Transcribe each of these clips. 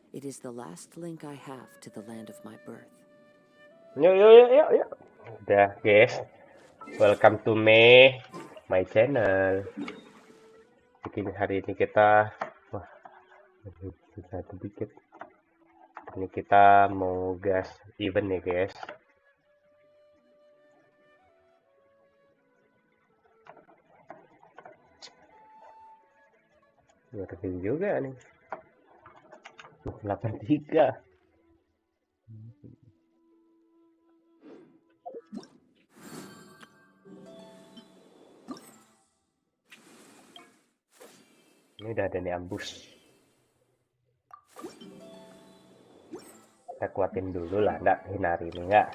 It is the last link I have to the land of my birth. Yuk. Udah, guys. Welcome to my channel. Bikin hari ini kita, wah, susah sedikit. Ini kita mau gas event ya, guys. Ngerti juga nih. 83. Ini udah ada nih ambus. Kita kuatin dulu lah, enggak hinari ini enggak.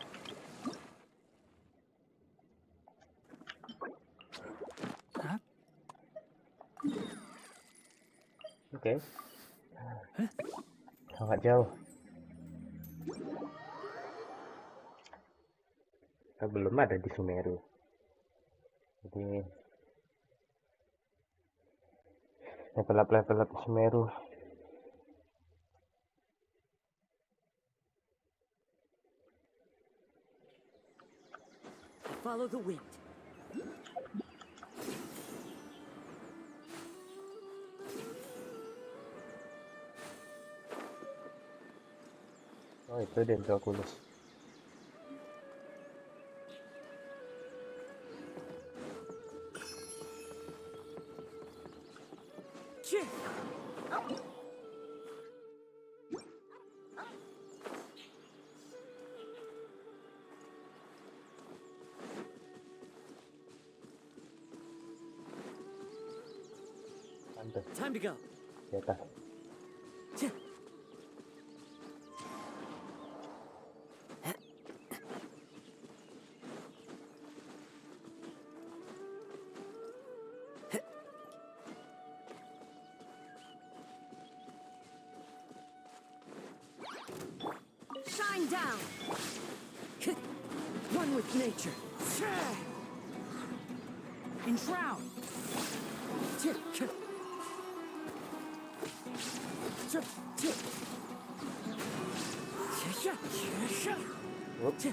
Oke. Sangat jauh. Kita belum ada di Sumeru. Jadi level up Sumeru. Follow the wind. Oh, itu Dendroculus. Time to go. Di atas. Shine down. One with nature. Enshroud. Whoops.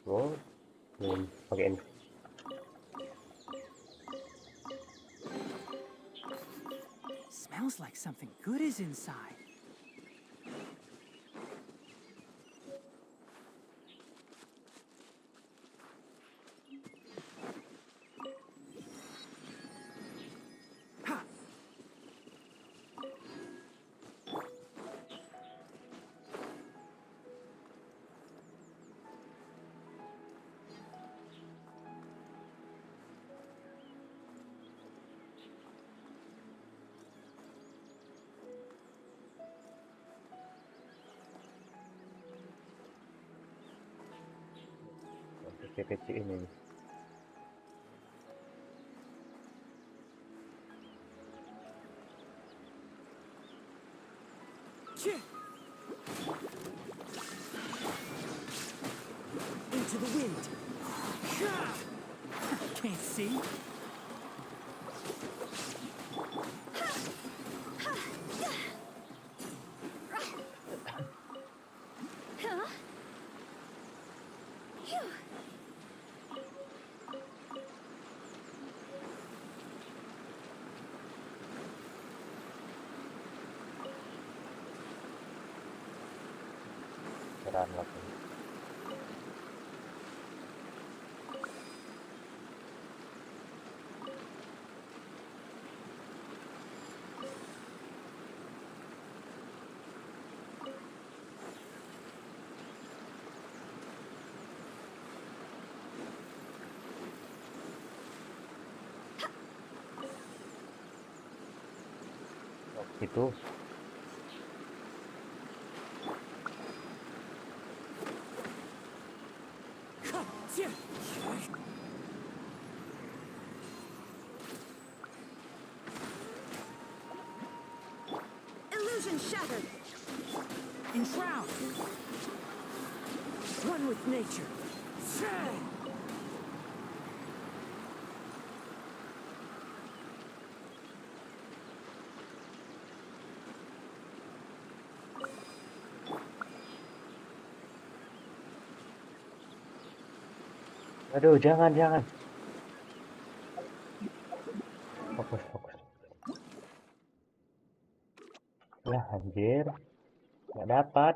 Oh, belum pakai ini. Smells like something good is inside. Kecil ini nih. Into the wind. Can't see. Keren lagi. Oh, itu Illusion shattered. Enshroud. One with nature. Aduh, jangan. Fokus. Lah, anjir. Nggak dapat.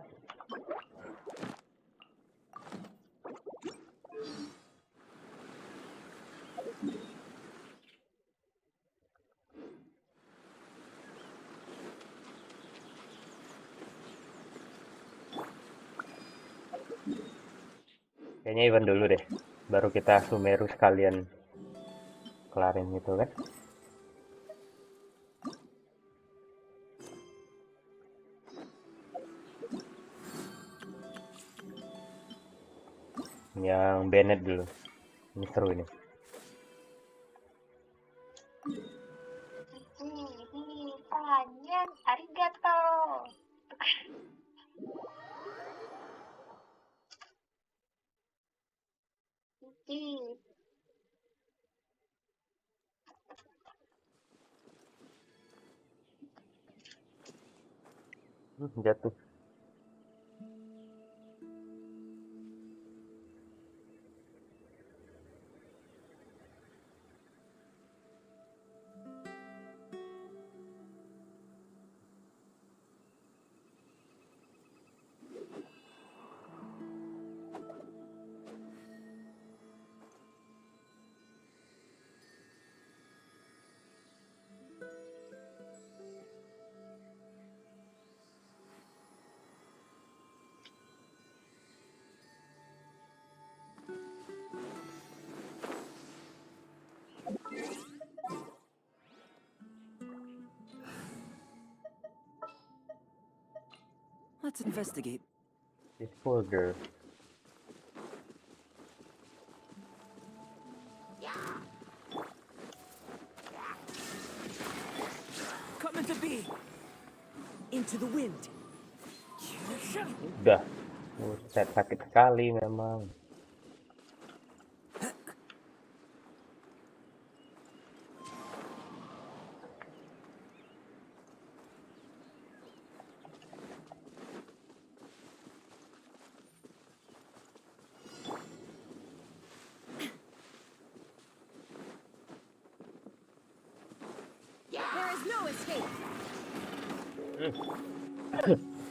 Kayaknya event dulu deh. Baru kita Sumeru sekalian kelarin gitu kan. Yang Bennett dulu. Ini seru ini. Tangan, arigato. Iki. Jatuh. Let's investigate. This folder. Come into be. Into the wind. Udah. Buset, sakit sekali memang. There is no escape.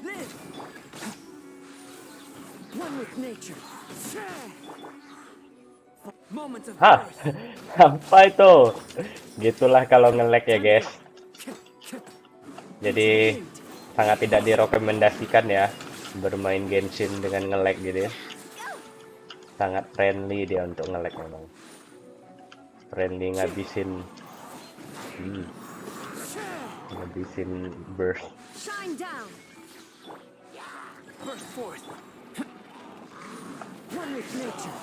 Live. One with nature. Moments of Hah, birth. sampai tuh. Gitulah kalau nge-lag ya guys. Jadi sangat tidak direkomendasikan ya bermain Genshin dengan nge-lag gitu ya. Sangat friendly dia untuk nge-lag memang. Friendly ngabisin burst. Shine down. Burst forth. One with nature.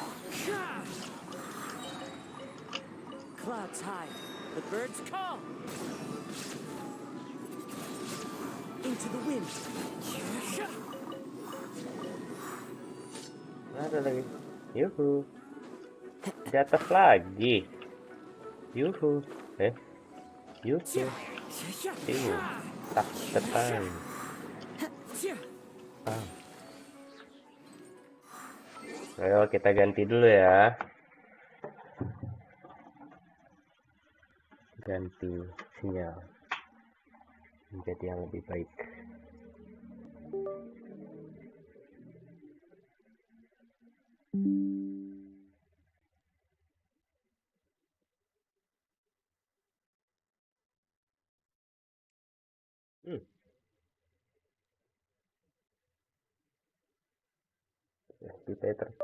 Clouds high. The birds call. Into the wind. Ada lagi. Yuhu. Di atas lagi. Yuhu. Yuhu. Tak tetan. Ayo kita ganti dulu ya. Ganti sinyal menjadi yang lebih baik. Kita terus.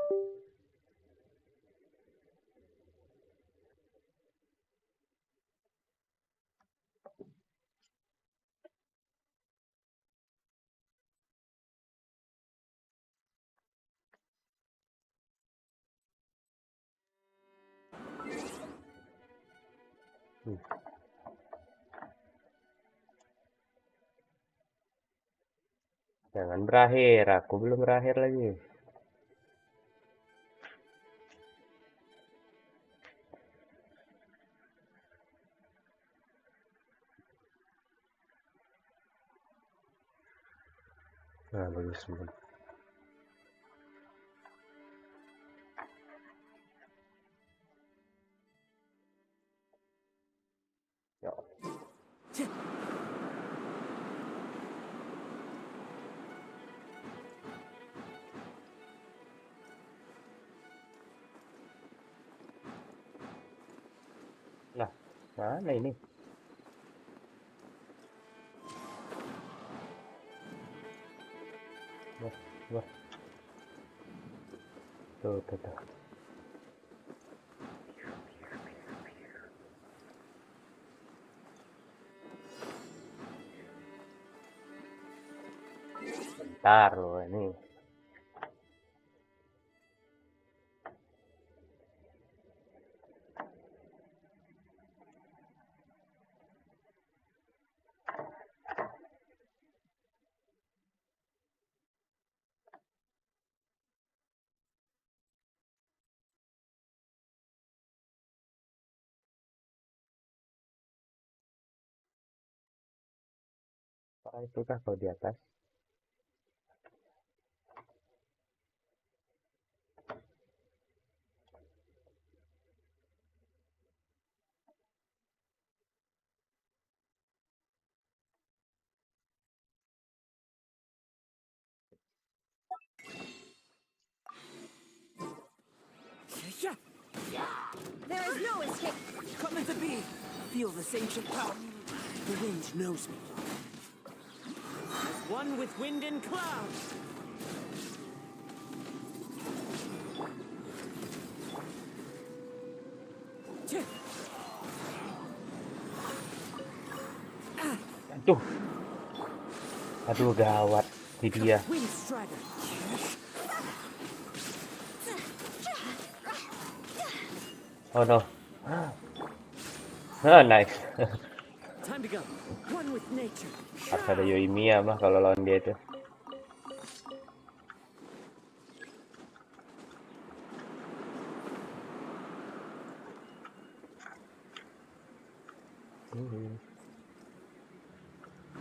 Jangan berakhir, aku belum berakhir lagi. Nah, bagus banget. Mana ini? Wah, wah. Tuh, tuh, tuh. Bentar loh ini. Apa itu kah kalau di atas? There is no escape. Coming to be. Feel this ancient power. The wind knows me. As one with wind and cloud. Aduh. Aduh, gawat. Di dia. Wind strider. Oh no. Ah, nice. Time to go. One with nature. Harus ada Yoimiya mah kalau lawan dia itu.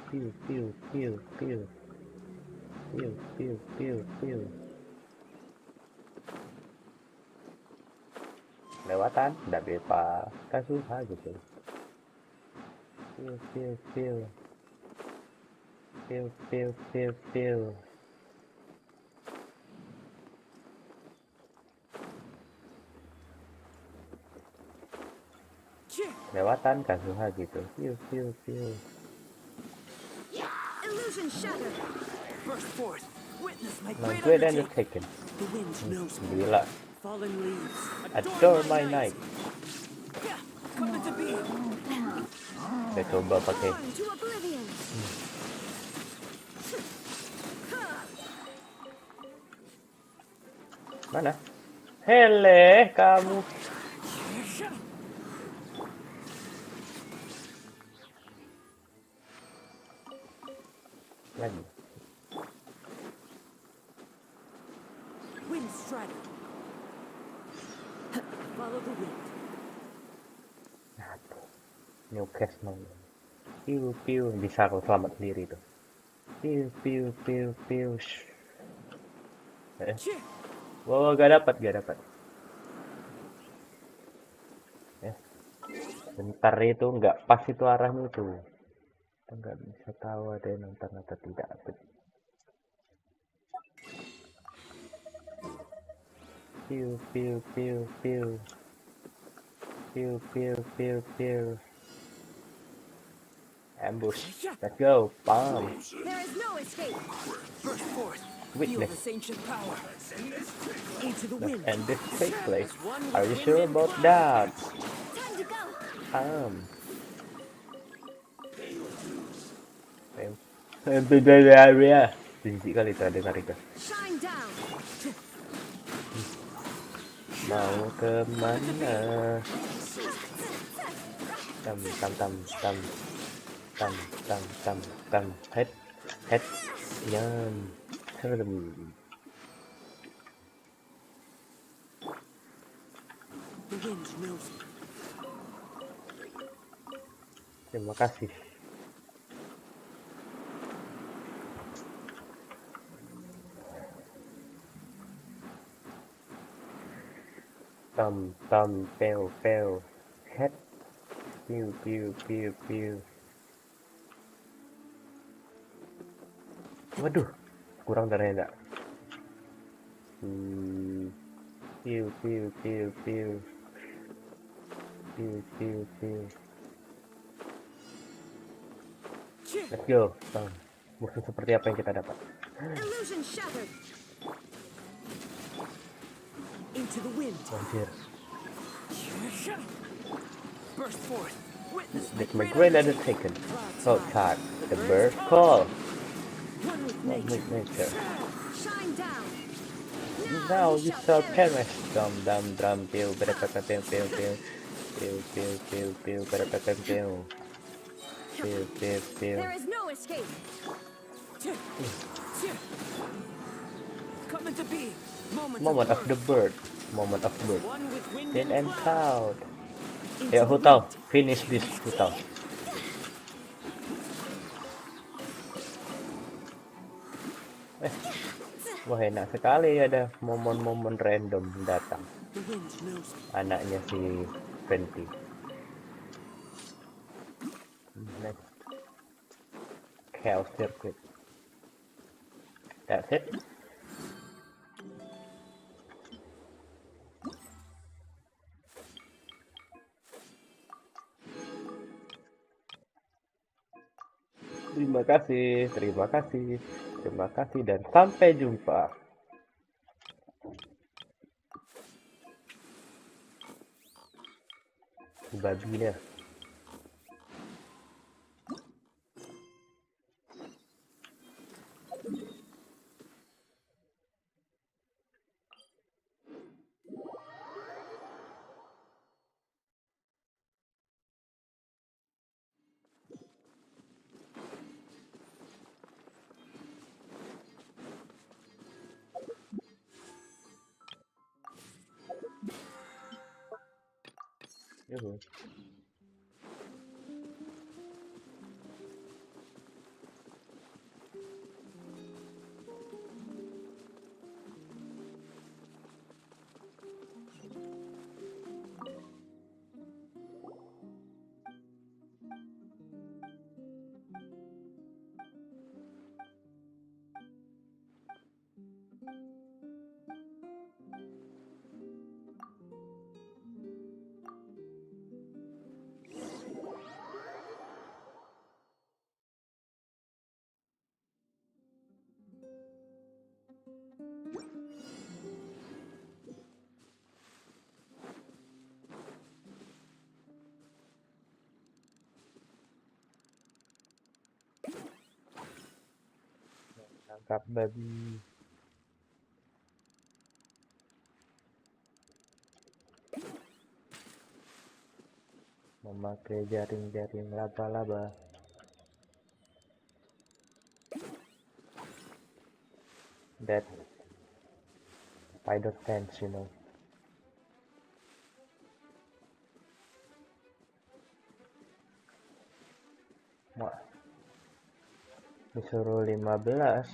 Piu, piu, piu, piu. Piu, piu, piu, piu. Lewatan, nggak bepa Kasuha gitu. Piu, piu, piu. Piu, piu, piu, piu. Lewatan Kasuha gitu. Piu, piu, piu. Illusion shattered. Burst forth. Witness my Nah, great gue dan undertaking. taken. The wind knows me. Gila. Fallen leaves. Adore my night. Yeah, coming to be. Saya coba pakai. On to oblivion. Mana? Hele, kamu. Lagi. Wind strider. Follow the wind. Newcastle. Piu, piu. Bisa aku selamat sendiri tuh. Piu, piu, piu, piu. Wow, gak dapat, gak dapat. Ya. Bentar itu nggak pas itu arahnya itu. Kita nggak bisa tahu ada yang nonton atau tidak. Piu, piu, piu, piu. Piu, piu, piu, piu. Ambush. Let's go. Bomb. There is no escape. Burst forth. Feel Witness. this ancient power. Into the wind. And this take place. Are you sure about that? Time to go. Into the area. Jijik kali itu dengar itu. Shine down. Mau kemana? Tam tam tam tam tam tam tam tam head head yan. Serem. The wind knows me. Terima kasih. Tam tam pel pel head piu piu piu piu. Waduh, kurang dari enggak. Piu piu piu piu piu piu piu. Let's go. Musuh seperti apa yang kita dapat? Illusion shattered. Into the wind. Anjir. Burst forth. Witness That's my great undertaken. So card. The bird call. one with One with nature. nature. Shine down. Now you shall perish. Dum dum drum pew pew pew pew pew pew pew pew pew pew pew pew pew pew pew pew. There is no escape. Coming to be. Moment of the bird. Moment of bird. One with wind Wind and and cloud. cloud. Ya, who tahu? Finish this, who tahu? Wah, enak sekali ada momen-momen random datang. The wind knows me. Anaknya si Fenty. Next. Chaos Circuit. That's it. Terima kasih, terima kasih, terima kasih, dan sampai jumpa. Babinya. Yuhu. Tangkap babi. Memakai jaring-jaring laba-laba. That spider fence, you know. Wah, disuruh 15.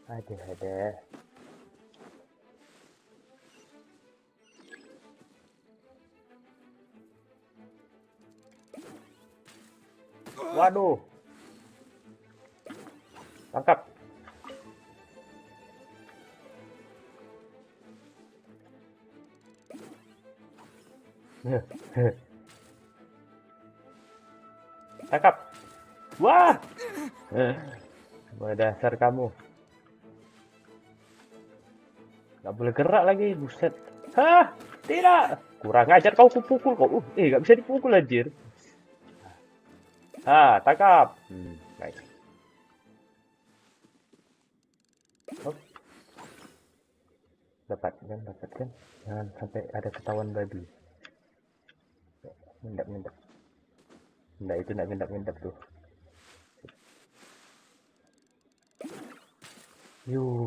Ada. Waduh. Tangkap. Tangkap. Wah. Wah, dasar kamu. Gak boleh gerak lagi, buset. Hah, tidak. Kurang ajar kau kupukul kau. Gak bisa dipukul anjir. Tangkap. Nice. Oh. Dapat kan. Jangan sampai ada ketahuan babi. Mendap. Nggak, itu nggak mendap tuh.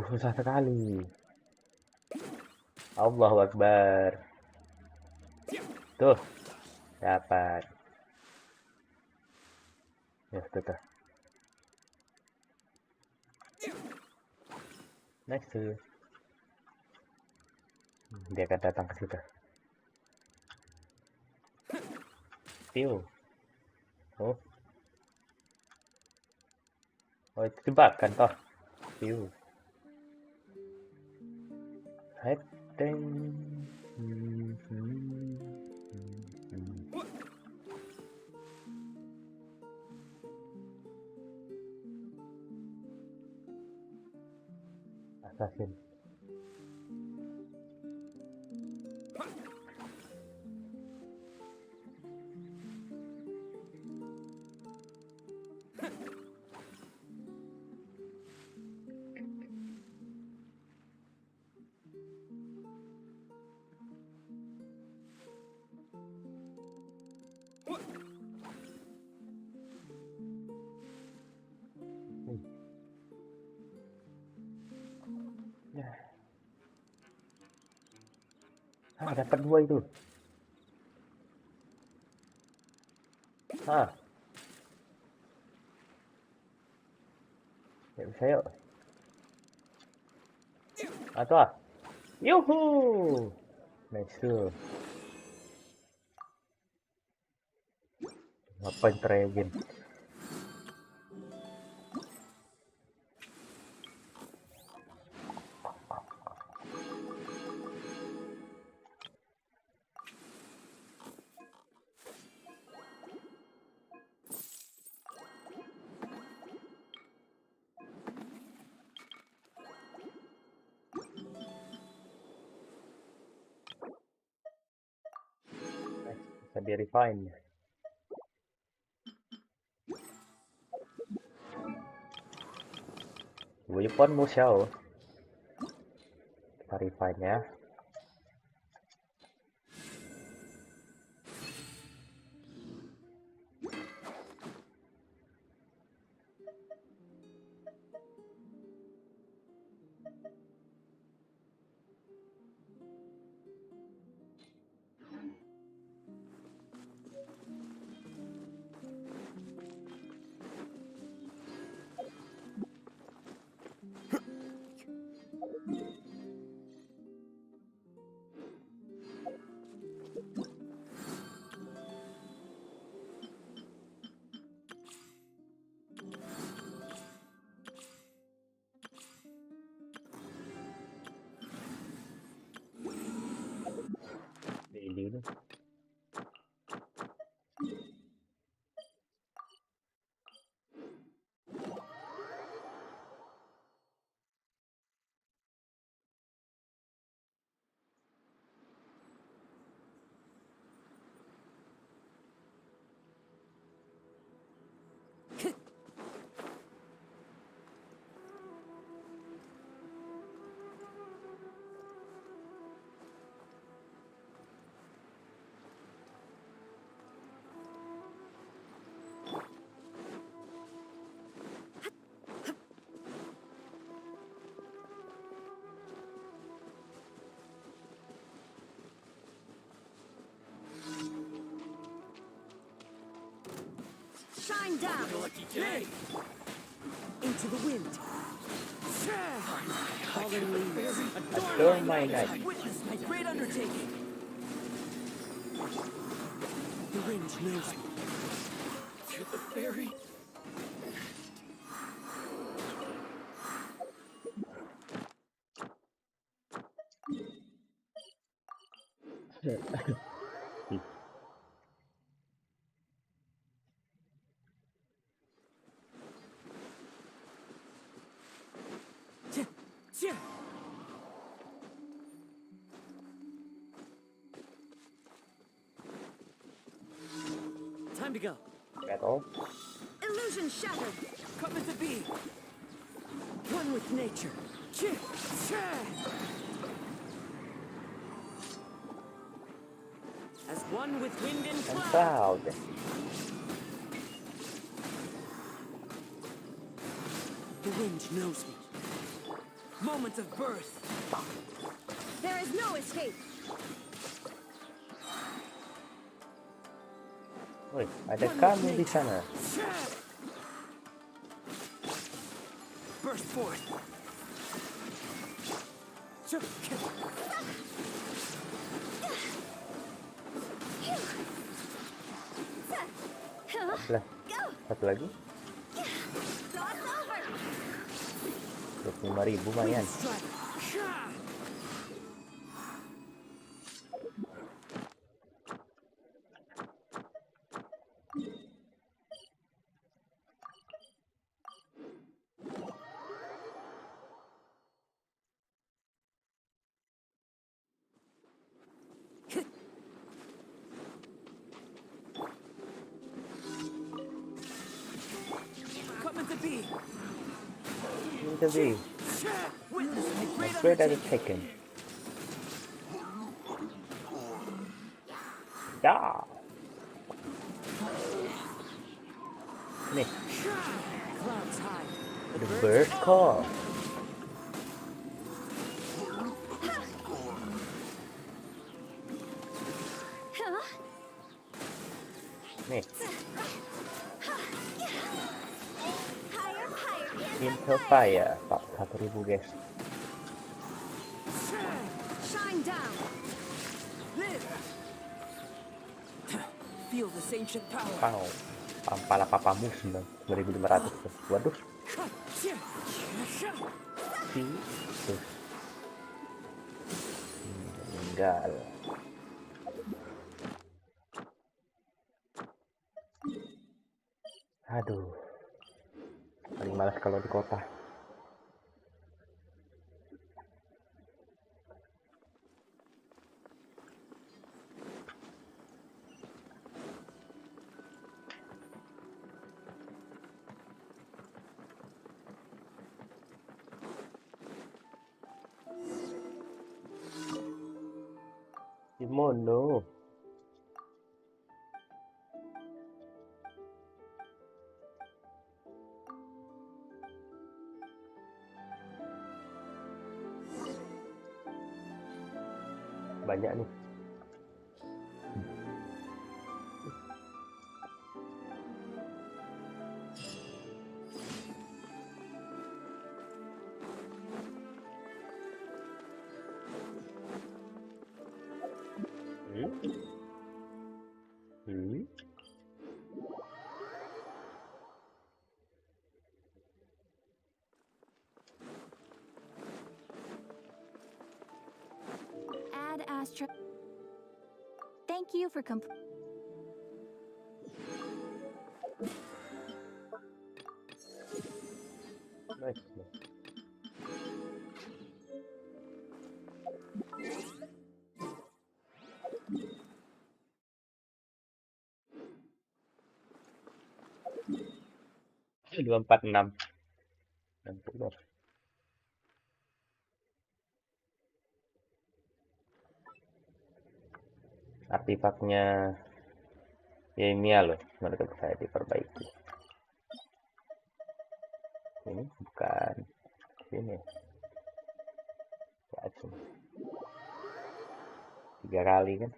Susah sekali. Allahu Akbar. Tuh, dapat. Ya, tuh. Next. Dia akan datang ke situ. Piu. Oh, itu jebakan toh. Piu. assassin. Dapat 2 itu. Ya bisa yuk. Atau yuhu. Nice. Ngapain trying? Bisa di refine. Weapon mu xiao. Kita refine ya. Daily nih. Shine down. Lucky day. Into the wind. Fallen leaves. Adorn my night. Witness my great undertaking. The wind knows me. To the fairy. Time to go. Battle. Illusion shattered. Come as a bee. One with nature. As one with wind and And cloud. cloud. The wind knows me. Moment of birth. There is no escape. Woi, ada kamu di sana. Burst forth. Lah, satu lagi. Cross over. 25.000 lumayan. Strike. to be. Witness my My great great undertaking. undertaking. Ya. Nih, Clouds high. the bird call. Huh? Nih, Higher, higher, in the Intel fire. Fire 41.000 guys. Shine down. Live. Feel this ancient power. Pau. Pala papamu 9.500 tuh. Waduh, si tuh meninggal. Aduh, paling malas kalau di kota. Kimono. Banyak nih. Hmm? Hmm? Add Astra. Thank you for Nice. Nice. 246 60. Artefaknya Yemia loh, mereka bisa diperbaiki. Ini bukan ini ya, cuma 3 kali kan.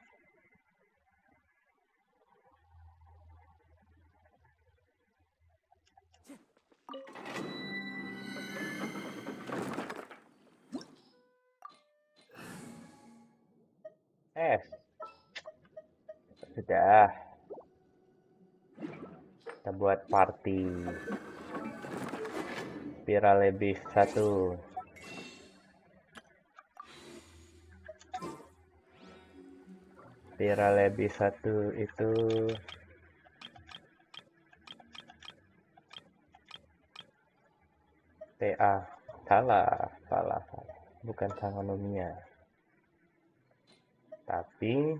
Sudah kita buat party viral lebih 1. Viral lebih 1 itu TA. Salah, bukan Sangonomiya, tapi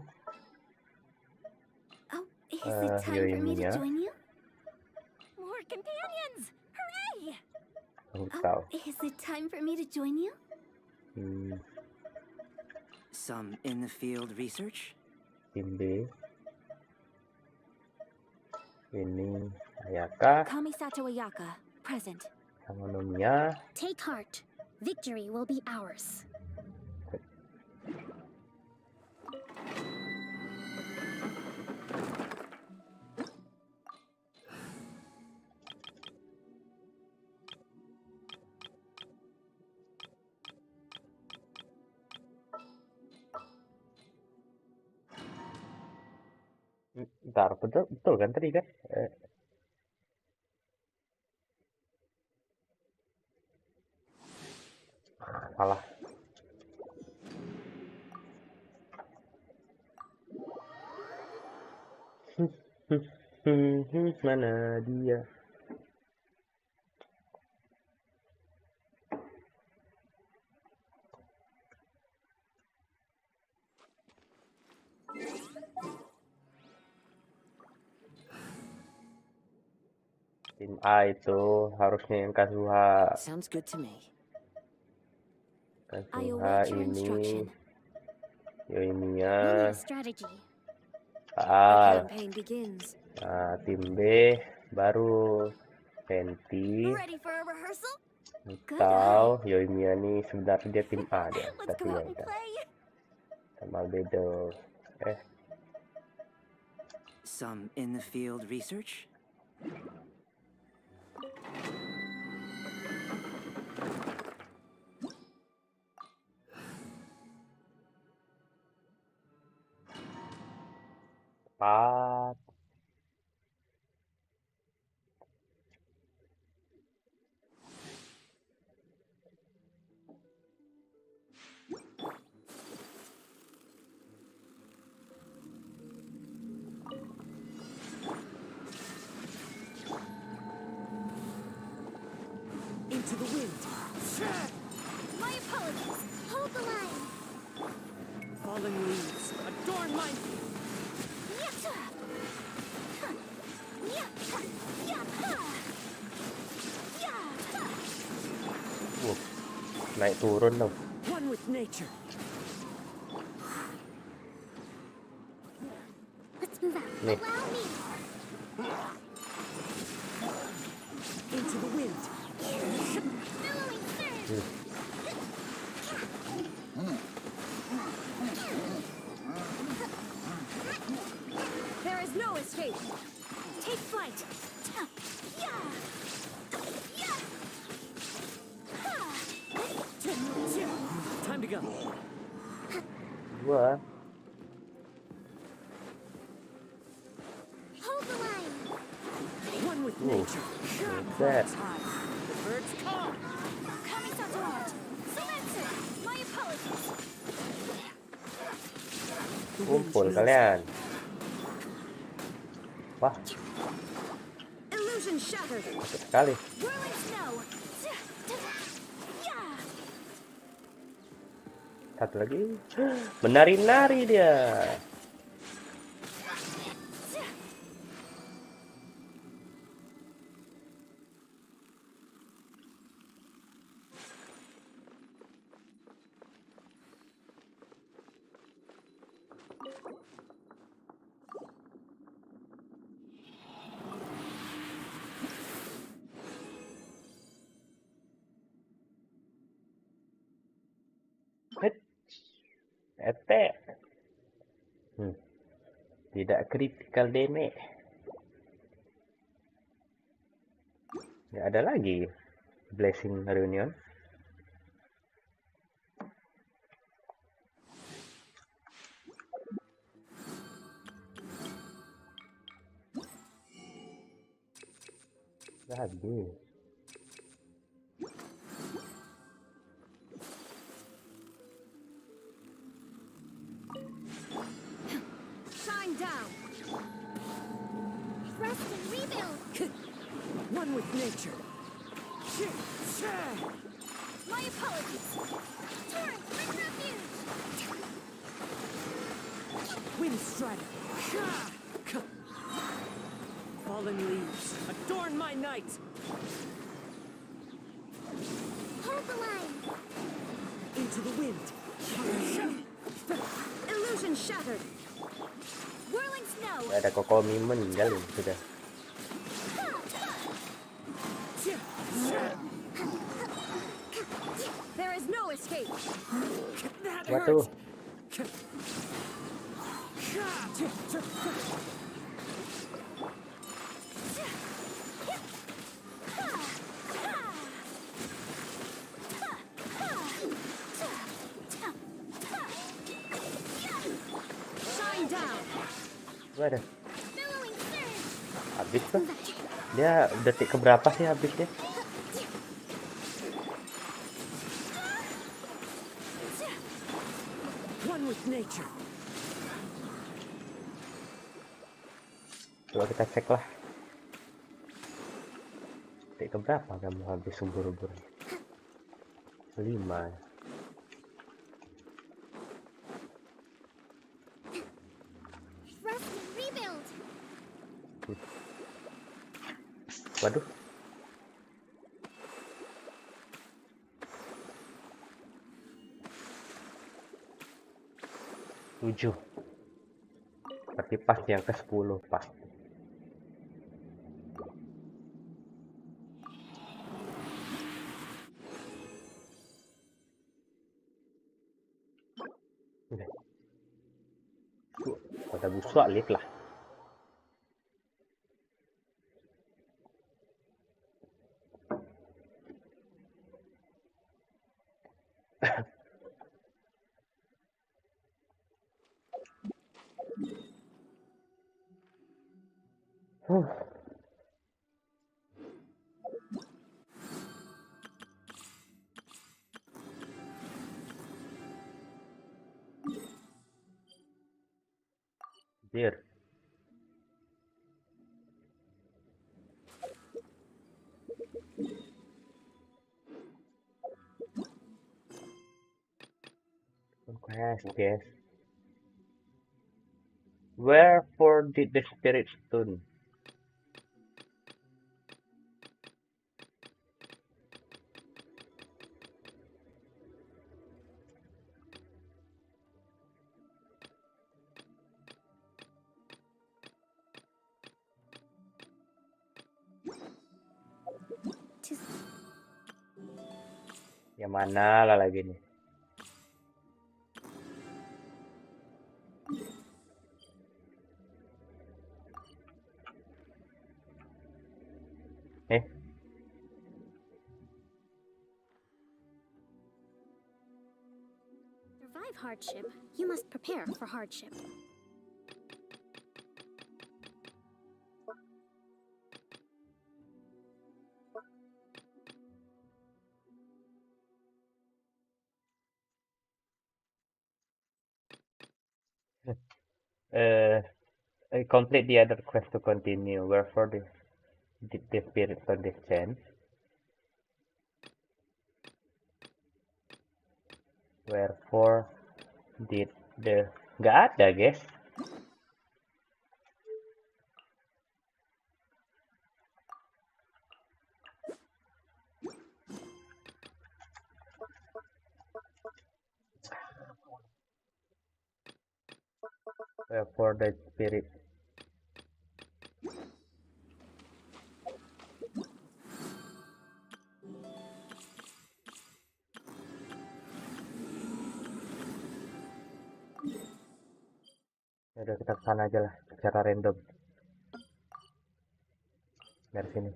Oh, is it time for me to Yoimiya. join you? More companions! Hooray! Aku Oh, tahu. is it time for me to join you? Some in the field research? Tim B ini Ayaka Kamisato Ayaka, present. Sangonomiya. Take heart. Victory will be ours. Bentar, betul kan tadi kan? Salah. Mana dia? Tim A itu harusnya yang Kazuha. Sounds good to me. I Kazuha await your ini instruction. We need Yoimiya a strategy. The A. campaign begins. Nah, tim B baru Fenty Ready for a rehearsal? atau Yoimiya nih sebenarnya dia tim A dia, Let's tapi go ya out and udah play. sama Bedo. Some in the field research? Tepat. Into the wind. My apologies. Hold the line. Falling leaves adorn my Yatta! Huh. Yatta! Yatta! Yatta! Naik turun dong. one with nature. Let's move out. Nih. Allow me. Into the wind. Billowing surge. There is no escape. Take flight. Yeah. Yeah. Time to go. Gua Hold the line. One with nature. that. The birds call. Coming out hard. Semantic. My apologies. Kumpul kalian. Wah, Illusion shattered. sakit sekali. Whirling snow. Yeah. Satu lagi. Menari-nari dia. Attack. Tidak critical damage. Ya ada lagi Blessing Reunion. Habis. Shine down. Rest and rebuild. One with nature. My apologies. Torrent, bring refuge. Wind strider. Fallen leaves adorn my night. Hold the line. Into the wind. Illusion shattered. Whirling snow. Ada Kokomi meninggal ini sudah. There is no escape. That Waduh. hurts. Shine down. Waduh. Billowing surge. Habis tuh. Dia detik keberapa sih habisnya? One with nature. Coba kita cek lah. Detik keberapa kamu habis ubur-ubur? 5. Rest and rebuild. Waduh, 7. Berarti pas yang ke-10 pasti. Udah. Pada busuk lihat lah. Dear. Quest, yes. Wherefore did the spirit stone? Yang mana lah lagi nih? Eh, Survive hardship. You must prepare for hardship. uh, complete the other quest to continue. Wherefore did the spirit stone descend? Wherefore did the nggak ada guys. Wherefore the spirit udah kita kesana aja lah secara random dari sini.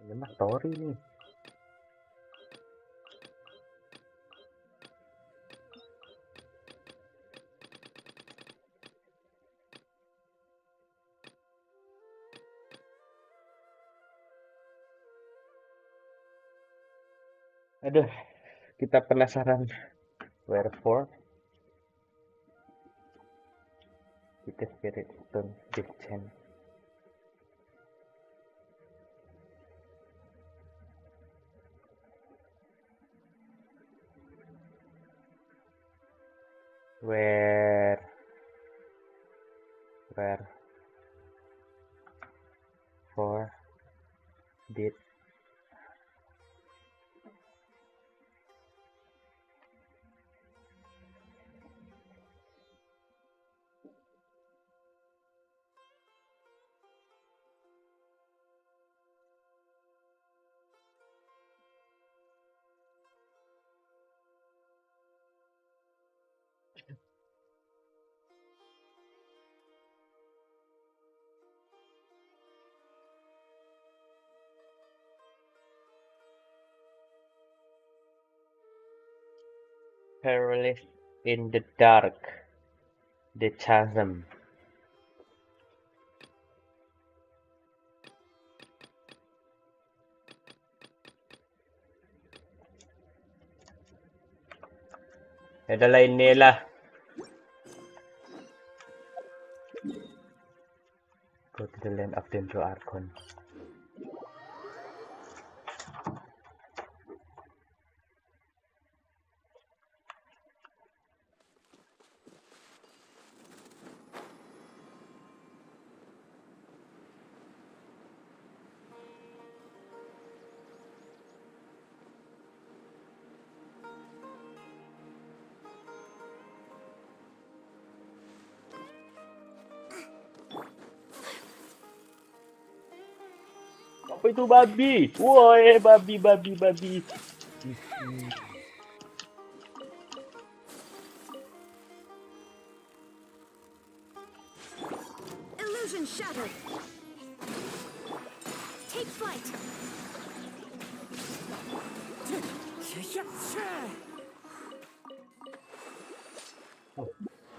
Ini mah story nih. Aduh, kita penasaran. Wherefore did the spirit stone descend? Where for did perilous in the dark, the chasm. Adalah inilah. Go to the land of Dendro Archon. Apa itu babi? Woi, babi. Illusion shattered. Take flight.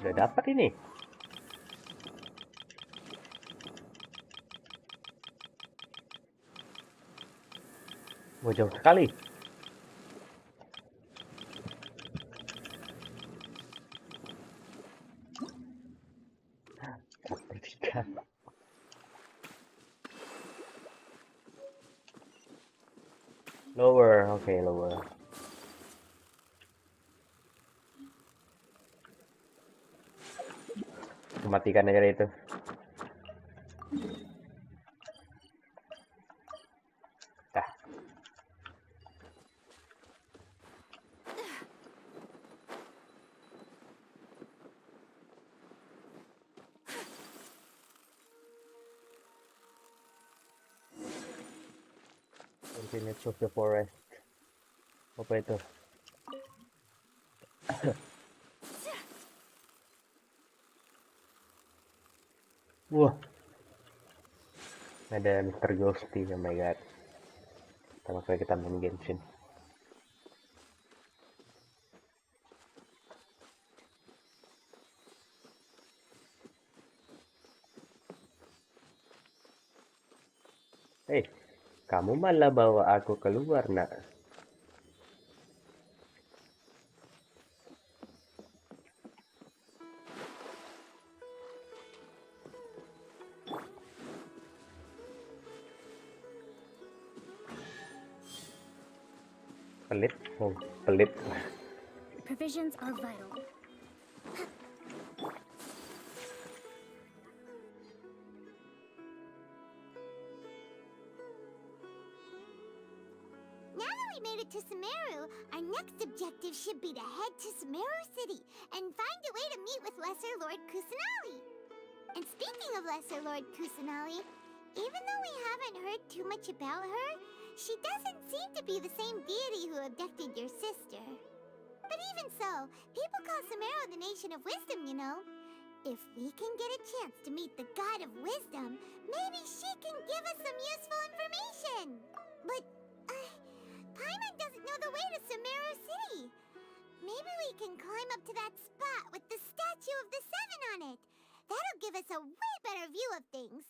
Udah dapat ini. Wah, jauh sekali. Bertiga. Lower, oke, lower. Matikan aja itu. Dah. Continue to the forest. Apa itu? Wah. Ada Mr. Ghosty, oh my god. Pertama kali kita main Genshin. Hei, kamu malah bawa aku keluar, nak. Pelit, oh, pelit. Provisions are vital. Now that we made it to Sumeru, our next objective should be to head to Sumeru City and find a way to meet with Lesser Lord Kusanali. And speaking of Lesser Lord Kusanali, even though we haven't heard too much about her, she doesn't seem to be the same deity who abducted your sister. But even so, people call Sumeru the Nation of Wisdom, you know. If we can get a chance to meet the God of Wisdom, maybe she can give us some useful information. But, Paimon doesn't know the way to Sumeru City. Maybe we can climb up to that spot with the Statue of the Seven on it. That'll give us a way better view of things.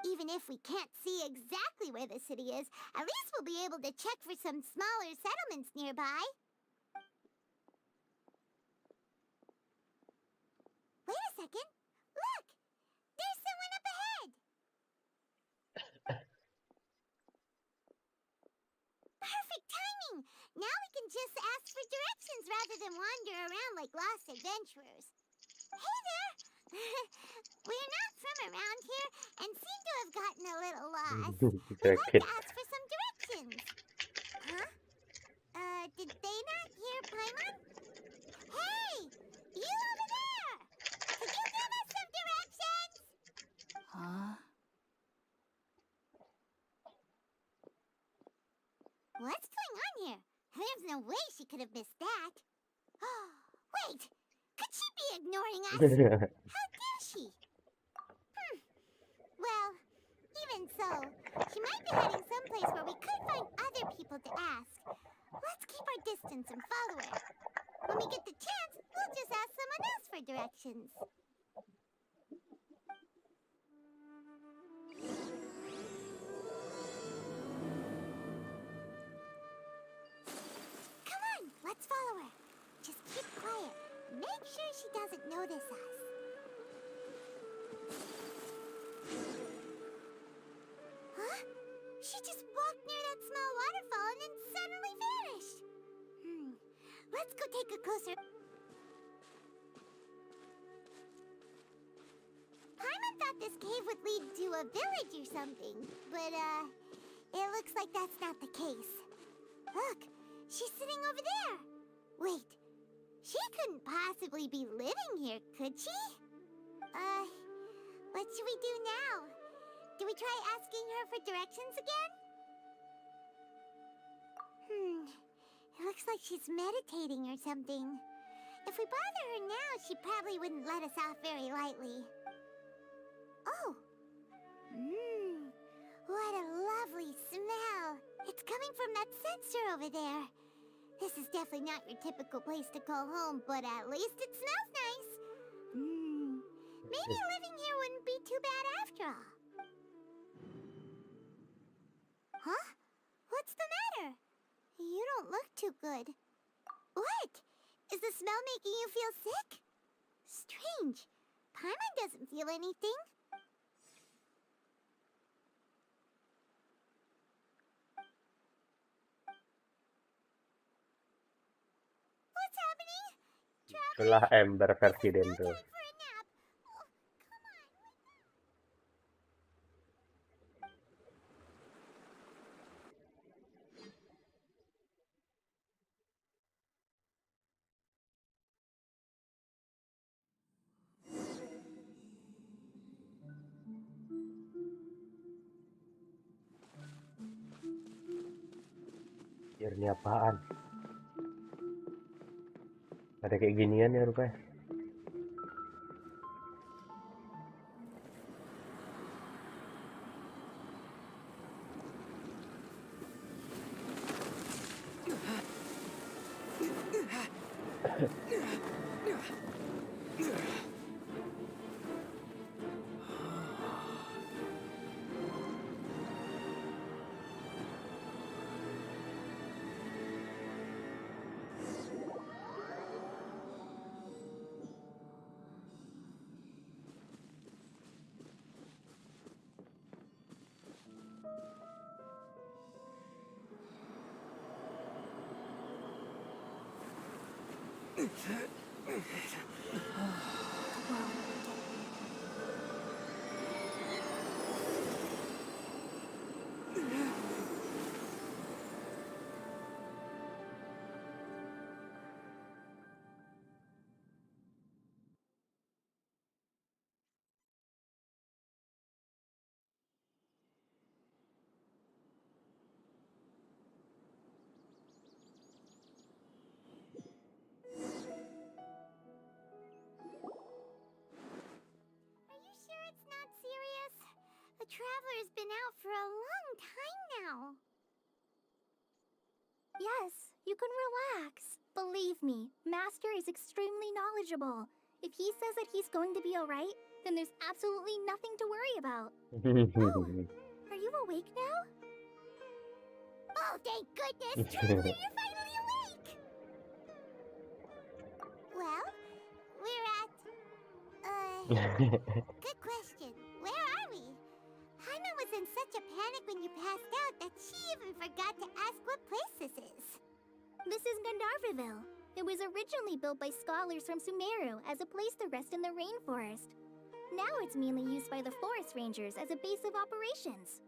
Even if we can't see exactly where the city is, at least we'll be able to check for some smaller settlements nearby. Wait a second. Look! There's someone up ahead! Perfect timing! Now we can just ask for directions rather than wander around like lost adventurers. Hey there! We're not from around here and seem to have gotten a little lost. We'd like to ask for some directions. Huh? Did they not hear Paimon? Hey! You over there! Could you give us some directions? Huh? What's going on here? There's no way she could have missed that. Wait! Could she be ignoring us? How dare she? Well, even so, she might be heading someplace where we could find other people to ask. Let's keep our distance and follow her. When we get the chance, we'll just ask someone else for directions. Come on, let's follow her. Just keep quiet. Make sure she doesn't notice us. Huh? She just walked near that small waterfall and then suddenly vanished. Let's go take a closer... Paimon thought this cave would lead to a village or something, but, it looks like that's not the case. Look, she's sitting over there. Wait, she couldn't possibly be living here, could she? What should we do now? Do we try asking her for directions again? It looks like she's meditating or something. If we bother her now, she probably wouldn't let us off very lightly. Oh! What a lovely smell! It's coming from that sensor over there. This is definitely not your typical place to call home, but at least it smells nice. Maybe living here wouldn't be too bad after all. Huh? What's the matter? You don't look too good. What? Is the smell making you feel sick? Strange. Paimon doesn't feel anything. What's happening? Itulah Ember versi This is no Dendro. time for a nap. Oh, come on, wake up. Ini apaan? Ada kayak ginian ya rupanya. Are you sure it's not serious? The Traveler's been out for a long time now. Yes, you can relax. Believe me, Master is extremely knowledgeable. If he says that he's going to be alright, then there's absolutely nothing to worry about. Are you awake now? Oh, thank goodness! Traveler, you're finally awake! Well, we're at... good question. Where are we? Paimon was in such a panic when you passed out that she even forgot to ask what place this is. This is Gandharvaville. It was originally built by scholars from Sumeru as a place to rest in the rainforest. Now it's mainly used by the forest rangers as a base of operations.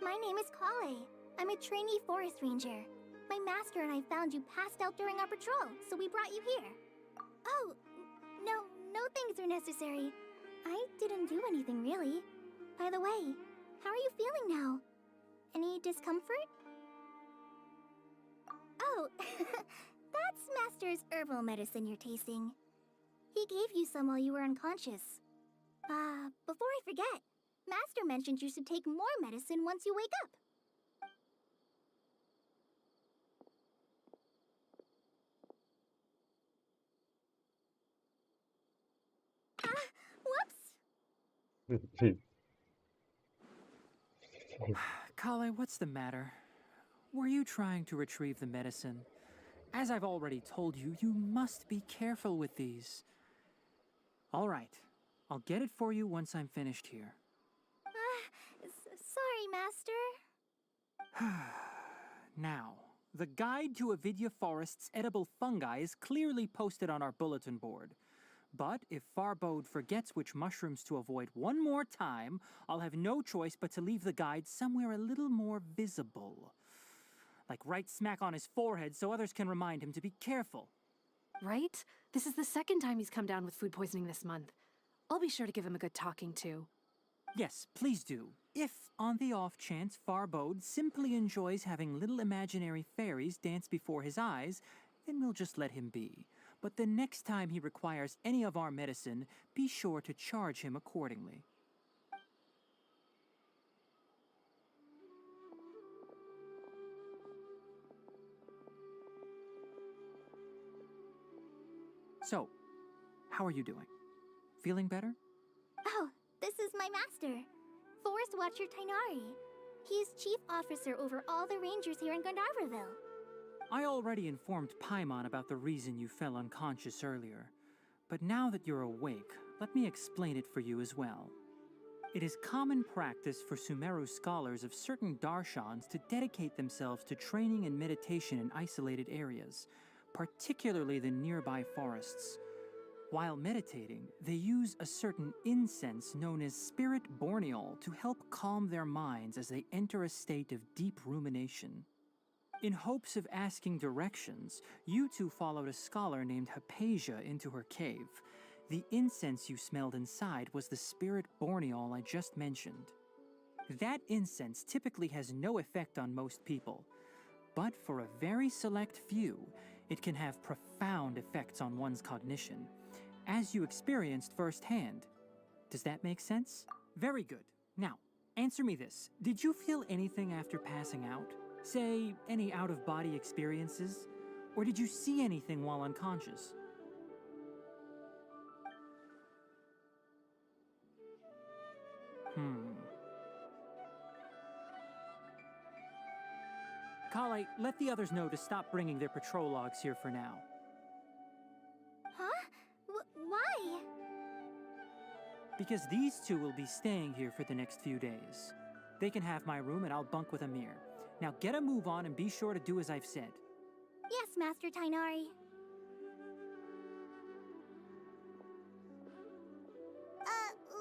My name is Kale. I'm a trainee forest ranger. My master and I found you passed out during our patrol, so we brought you here. Oh, no things are necessary. I didn't do anything really. By the way, how are you feeling now? Any discomfort? Oh, that's Master's herbal medicine you're tasting. He gave you some while you were unconscious. Before I forget, Master mentioned you should take more medicine once you wake up. Whoops! Kale, what's the matter? Were you trying to retrieve the medicine? As I've already told you, you must be careful with these. All right, I'll get it for you once I'm finished here. Sorry, Master. Now, the guide to Avidya Forest's edible fungi is clearly posted on our bulletin board. But if Farbode forgets which mushrooms to avoid one more time, I'll have no choice but to leave the guide somewhere a little more visible. Like right smack on his forehead so others can remind him to be careful. Right? This is the second time he's come down with food poisoning this month. I'll be sure to give him a good talking to. Yes, please do. If, on the off chance, Farbode simply enjoys having little imaginary fairies dance before his eyes, then we'll just let him be. But the next time he requires any of our medicine, be sure to charge him accordingly. So, how are you doing? Feeling better? Oh, this is my master, Forest Watcher Tainari. He's chief officer over all the rangers here in Gandharville. I already informed Paimon about the reason you fell unconscious earlier. But now that you're awake, let me explain it for you as well. It is common practice for Sumeru scholars of certain darshans to dedicate themselves to training and meditation in isolated areas, particularly the nearby forests. While meditating, they use a certain incense known as spirit borneol to help calm their minds as they enter a state of deep rumination. In hopes of asking directions, you two followed a scholar named Hypatia into her cave. The incense you smelled inside was the spirit borneol I just mentioned. That incense typically has no effect on most people, but for a very select few, it can have profound effects on one's cognition, as you experienced firsthand. Does that make sense? Very good. Now, answer me this. Did you feel anything after passing out? Say, any out-of-body experiences? Or did you see anything while unconscious? Kale, let the others know to stop bringing their patrol logs here for now. Huh? Why? Because these two will be staying here for the next few days. They can have my room and I'll bunk with Amir. Now get a move on and be sure to do as I've said. Yes, Master Tainari.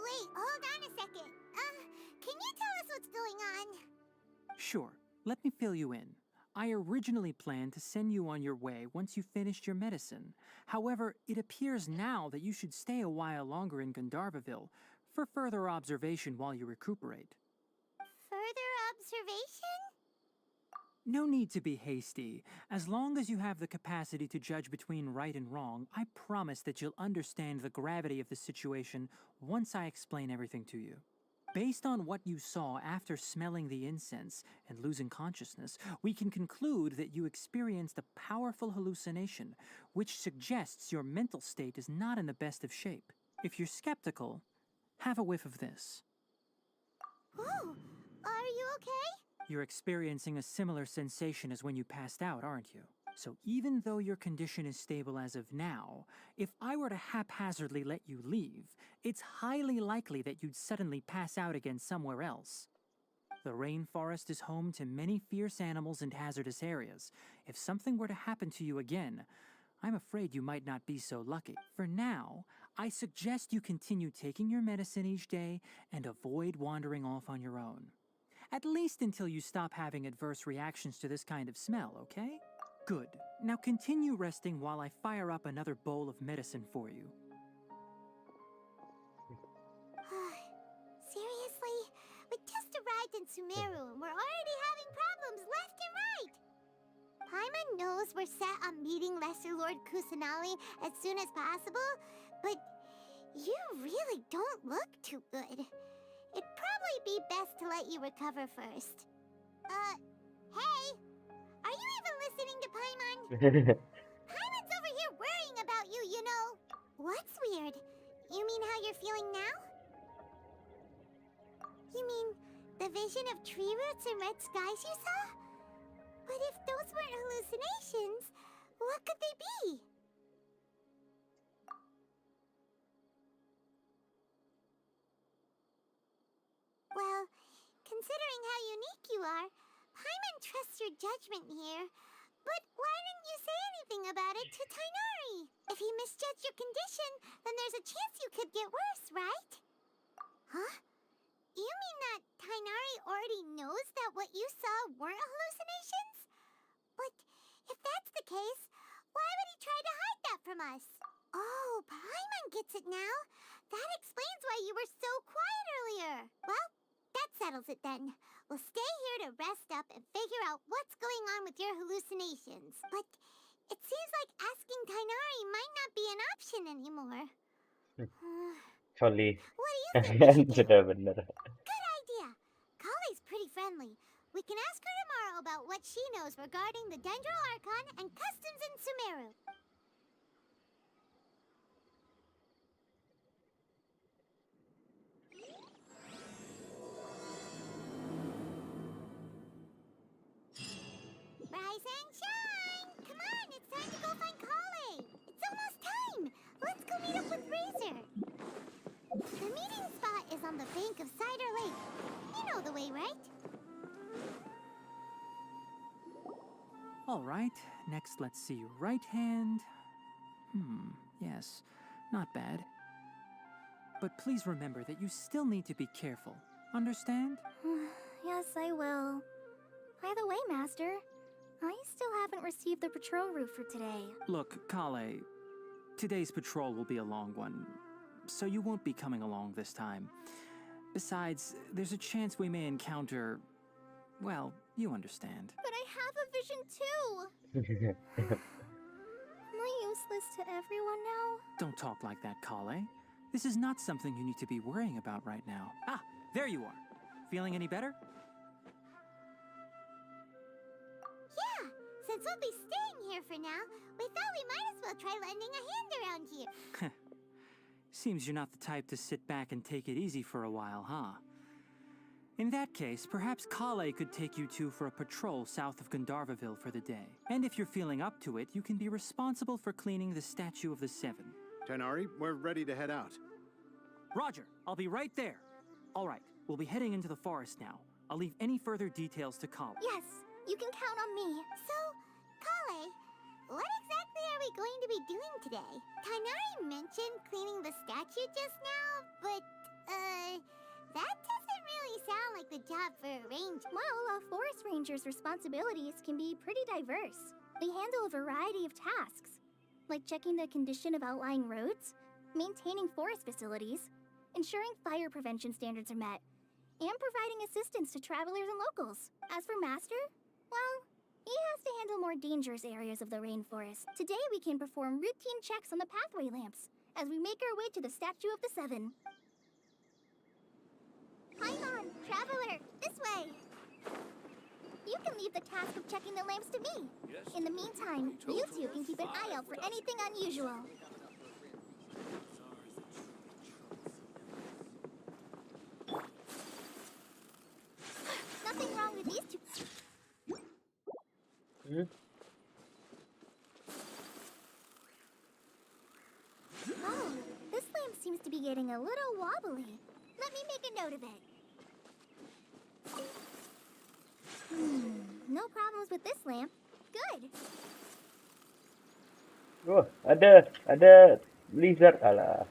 Wait, hold on a second. Can you tell us what's going on? Sure, let me fill you in. I originally planned to send you on your way once you finished your medicine. However, it appears now that you should stay a while longer in Gandharville for further observation while you recuperate. Further observation? No need to be hasty. As long as you have the capacity to judge between right and wrong, I promise that you'll understand the gravity of the situation once I explain everything to you. Based on what you saw after smelling the incense and losing consciousness, we can conclude that you experienced a powerful hallucination, which suggests your mental state is not in the best of shape. If you're skeptical, have a whiff of this. Oh, are you okay? You're experiencing a similar sensation as when you passed out, aren't you? So even though your condition is stable as of now, if I were to haphazardly let you leave, it's highly likely that you'd suddenly pass out again somewhere else. The rainforest is home to many fierce animals and hazardous areas. If something were to happen to you again, I'm afraid you might not be so lucky. For now, I suggest you continue taking your medicine each day and avoid wandering off on your own. At least until you stop having adverse reactions to this kind of smell, okay? Good. Now continue resting while I fire up another bowl of medicine for you. Seriously? We just arrived in Sumeru and we're already having problems left and right! Paimon knows we're set on meeting Lesser Lord Kusanali as soon as possible, but you really don't look too good. It'd probably be best to let you recover first. Hey! Are you even listening to Paimon? Paimon's over here worrying about you, you know. What's weird? You mean how you're feeling now? You mean the vision of tree roots and red skies you saw? But if those weren't hallucinations, what could they be? Well, considering how unique you are, Paimon trusts your judgment here. But why didn't you say anything about it to Tainari? If he misjudged your condition, then there's a chance you could get worse, right? Huh? You mean that Tainari already knows that what you saw weren't hallucinations? But if that's the case, why would he try to hide that from us? Oh, Paimon gets it now. That explains why you were so quiet earlier. Well, that's settles it then. We'll stay here to rest up and figure out what's going on with your hallucinations. But it seems like asking Tainari might not be an option anymore. Sorry. What do you think we should do? Sudah bener. Good idea. Kali's pretty friendly. We can ask her tomorrow about what she knows regarding the Dendro Archon and customs in Sumeru. Rise and shine! Come on, it's time to go find Kale. It's almost time. Let's go meet up with Razor. The meeting spot is on the bank of Cider Lake. You know the way, right? All right, next let's see. Right hand. Yes, not bad. But please remember that you still need to be careful. Understand? Yes, I will. By the way, Master, I still haven't received the patrol route for today. Look, Kale, today's patrol will be a long one, so you won't be coming along this time. Besides, there's a chance we may encounter... well, you understand. But I have a vision too! Am I useless to everyone now? Don't talk like that, Kale. This is not something you need to be worrying about right now. Ah, there you are. Feeling any better? Yeah, since we'll be staying here for now, we thought we might as well try lending a hand around here. Seems you're not the type to sit back and take it easy for a while, huh? In that case, perhaps Kale could take you two for a patrol south of Gandharvaville for the day. And if you're feeling up to it, you can be responsible for cleaning the Statue of the Seven. Tainari, we're ready to head out. Roger, I'll be right there. All right, we'll be heading into the forest now. I'll leave any further details to Kale. Yes, you can count on me. So, Kale, what exactly are we going to be doing today? Tainari mentioned cleaning the statue just now, but, that doesn't really sound like the job for a ranger. Well, a forest ranger's responsibilities can be pretty diverse. They handle a variety of tasks, like checking the condition of outlying roads, maintaining forest facilities, ensuring fire prevention standards are met, and providing assistance to travelers and locals. As for Master, well, he has to handle more dangerous areas of the rainforest. Today we can perform routine checks on the pathway lamps as we make our way to the Statue of the Seven. Paimon, traveler, this way! You can leave the task of checking the lamps to me. In the meantime, you two can keep an eye out for anything unusual. Nothing wrong with these two. Oh, this lamp seems to be getting a little wobbly. Let me make a note of it. No problems with this lamp. Good. Oh, ada blizzard alah.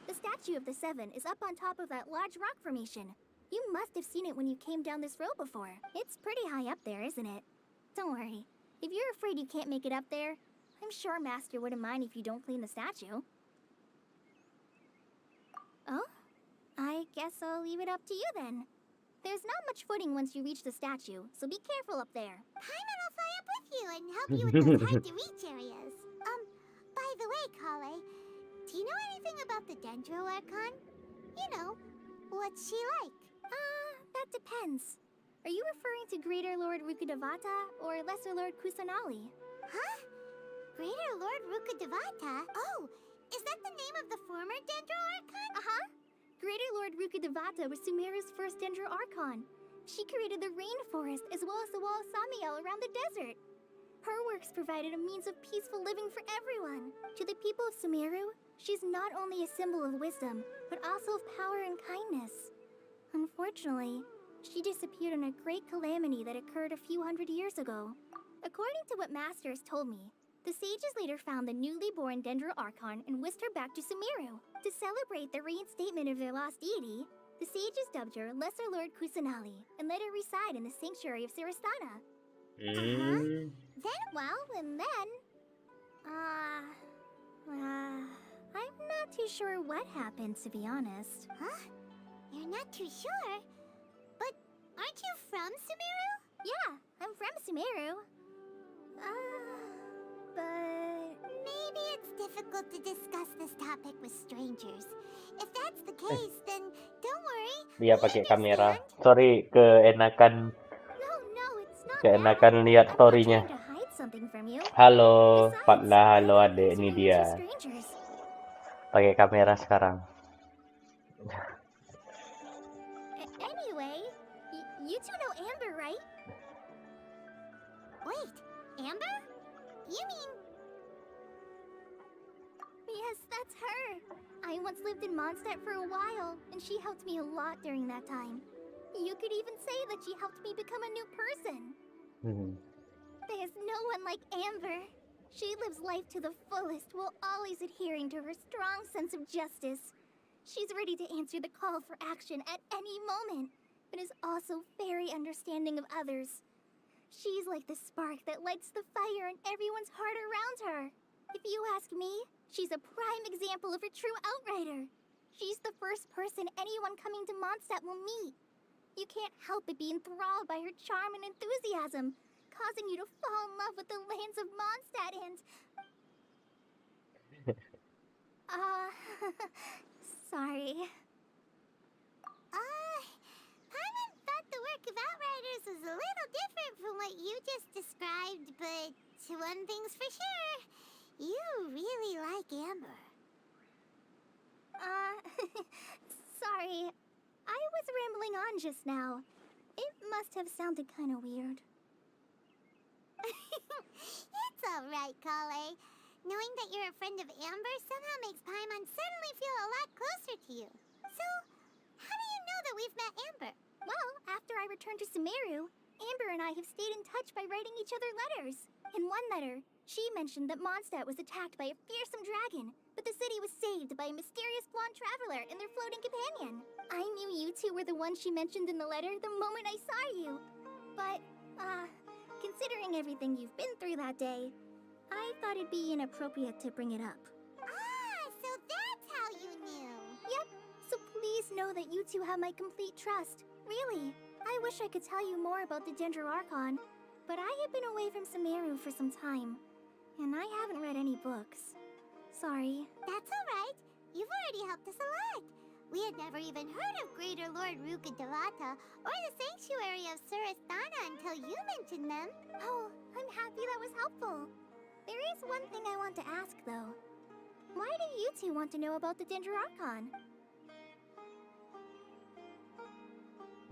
The Statue of the Seven is up on top of that large rock formation. You must have seen it when you came down this road before. It's pretty high up there, isn't it? Don't worry. If you're afraid you can't make it up there, I'm sure Master wouldn't mind if you don't clean the statue. Oh? I guess I'll leave it up to you then. There's not much footing once you reach the statue, so be careful up there. Paimon will fly up with you and help you with those hard-to-reach areas. By the way, Kale, do you know anything about the Dendro Archon? You know, what's she like? That depends. Are you referring to Greater Lord Rukkhadevata or Lesser Lord Kusanali? Huh? Greater Lord Rukkhadevata? Oh, is that the name of the former Dendro Archon? Uh-huh. Greater Lord Rukkhadevata was Sumeru's first Dendro Archon. She created the rainforest as well as the wall of Samiel around the desert. Her works provided a means of peaceful living for everyone. To the people of Sumeru, she's not only a symbol of wisdom, but also of power and kindness. Unfortunately, she disappeared in a great calamity that occurred a few hundred years ago. According to what Master has told me, the sages later found the newly born Dendro Archon and whisked her back to Sumeru. To celebrate the reinstatement of their lost deity, the sages dubbed her Lesser Lord Kusanali and let her reside in the sanctuary of Sarastana. And then, I'm not too sure what happened, to be honest. Huh? You're not too sure? But aren't you from Sumeru? Yeah, I'm from Sumeru. But... Maybe it's difficult to discuss this topic with strangers. If that's the case, then don't worry. Dia We pakai kamera. understand. Sorry, keenakan No, it's not that. keenakan lihat I'm not story-nya. trying to hide something from you. Halo, Besides, Fatla, I halo don't adek, think ini Sumeru's dia. are strangers. Pakai kamera sekarang. Anyway, you two know Amber, right? Wait, Amber? You mean... Yes, that's her. I once lived in Mondstadt for a while, and she helped me a lot during that time. You could even say that she helped me become a new person. There's no one like Amber. She lives life to the fullest while always adhering to her strong sense of justice. She's ready to answer the call for action at any moment, but is also very understanding of others. She's like the spark that lights the fire in everyone's heart around her. If you ask me, she's a prime example of a true outrider. She's the first person anyone coming to Mondstadt will meet. You can't help but be enthralled by her charm and enthusiasm, causing you to fall in love with the lands of Mondstadt and... sorry. Paimon thought the work of Outriders was a little different from what you just described, but one thing's for sure. You really like Amber. Sorry. I was rambling on just now. It must have sounded kind of weird. It's alright, Kale. Knowing that you're a friend of Amber somehow makes Paimon suddenly feel a lot closer to you. So, how do you know that we've met Amber? Well, after I returned to Sumeru, Amber and I have stayed in touch by writing each other letters. In one letter, she mentioned that Mondstadt was attacked by a fearsome dragon, but the city was saved by a mysterious blonde traveler and their floating companion. I knew you two were the ones she mentioned in the letter the moment I saw you. But, considering everything you've been through that day, I thought it'd be inappropriate to bring it up. So that's how you knew. Yep, so please know that you two have my complete trust. Really, I wish I could tell you more about the Ginger Archon, but I have been away from Sumeru for some time, and I haven't read any books. Sorry. That's alright. You've already helped us a lot. We had never even heard of Greater Lord Ruka Devata or the Sanctuary of Surasthana until you mentioned them. Oh, I'm happy that was helpful. There is one thing I want to ask, though. Why do you two want to know about the Ginger Archon?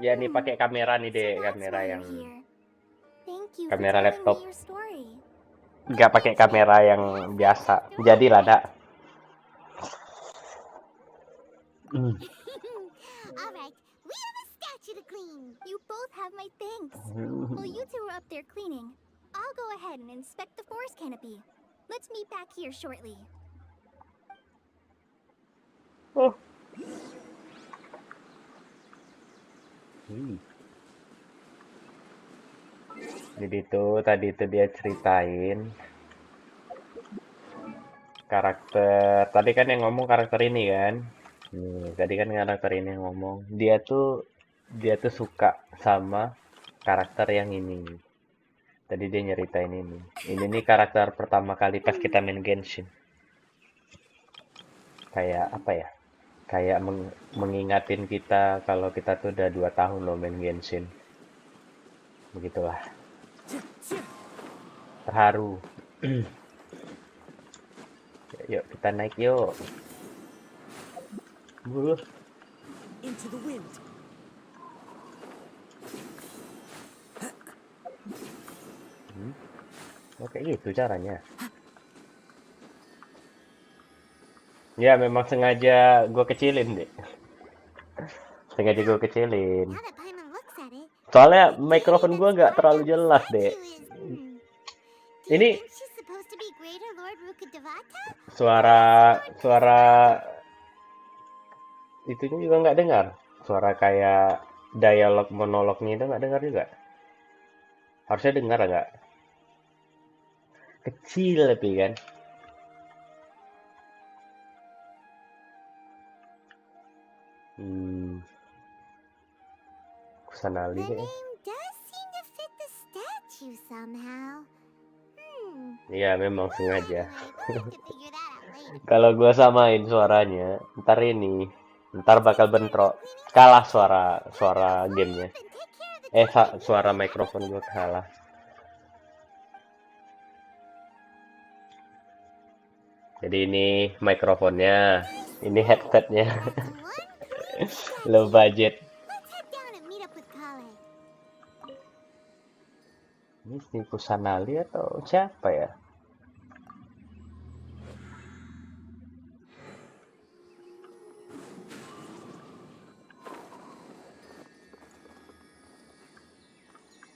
Ya nih pakai kamera nih deh, So that's kamera why yang you're here. Thank you kamera for telling laptop. me your story. Nggak pakai kamera yang biasa. Jadi lah, Dak. Alright, we have a statue to clean. You both have my thanks. While you two are up there cleaning, I'll go ahead and inspect the forest canopy. Let's meet back here shortly. Oh. Jadi tadi itu dia ceritain karakter. Tadi kan yang ngomong karakter ini kan. Tadi kan karakter ini yang ngomong. Dia tuh suka sama karakter yang ini. Tadi dia nyeritain ini. Ini nih karakter pertama kali pas kita main Genshin. Kayak apa ya? Kayak mengingatin kita kalau kita tuh udah 2 tahun loh main Genshin. Begitulah. Terharu. Yuk kita naik yuk. Bulu. Into the wind. Oke gitu caranya. Ya memang sengaja gue kecilin deh. Sengaja gue kecilin. Now that Paimon looks at it, Soalnya mikrofon gue nggak terlalu jelas deh. do you Ini think she's supposed to be Greater Lord Ruka Devata? suara itunya juga nggak dengar. Suara kayak dialog monolognya itu nggak dengar juga. Harusnya dengar nggak? Kecil tapi kan. Kusanali The kayaknya. name does seem to fit the statue somehow. Iya, memang sengaja. Anyway, we'll have to figure that out later. Kalau gua samain suaranya, ntar bakal bentrok. Kalah suara gamenya. Suara mikrofon gua kalah. Jadi ini mikrofonnya, ini headsetnya. Low budget. Let's head down and meet up with Kale. Ini si Kusanali atau siapa ya?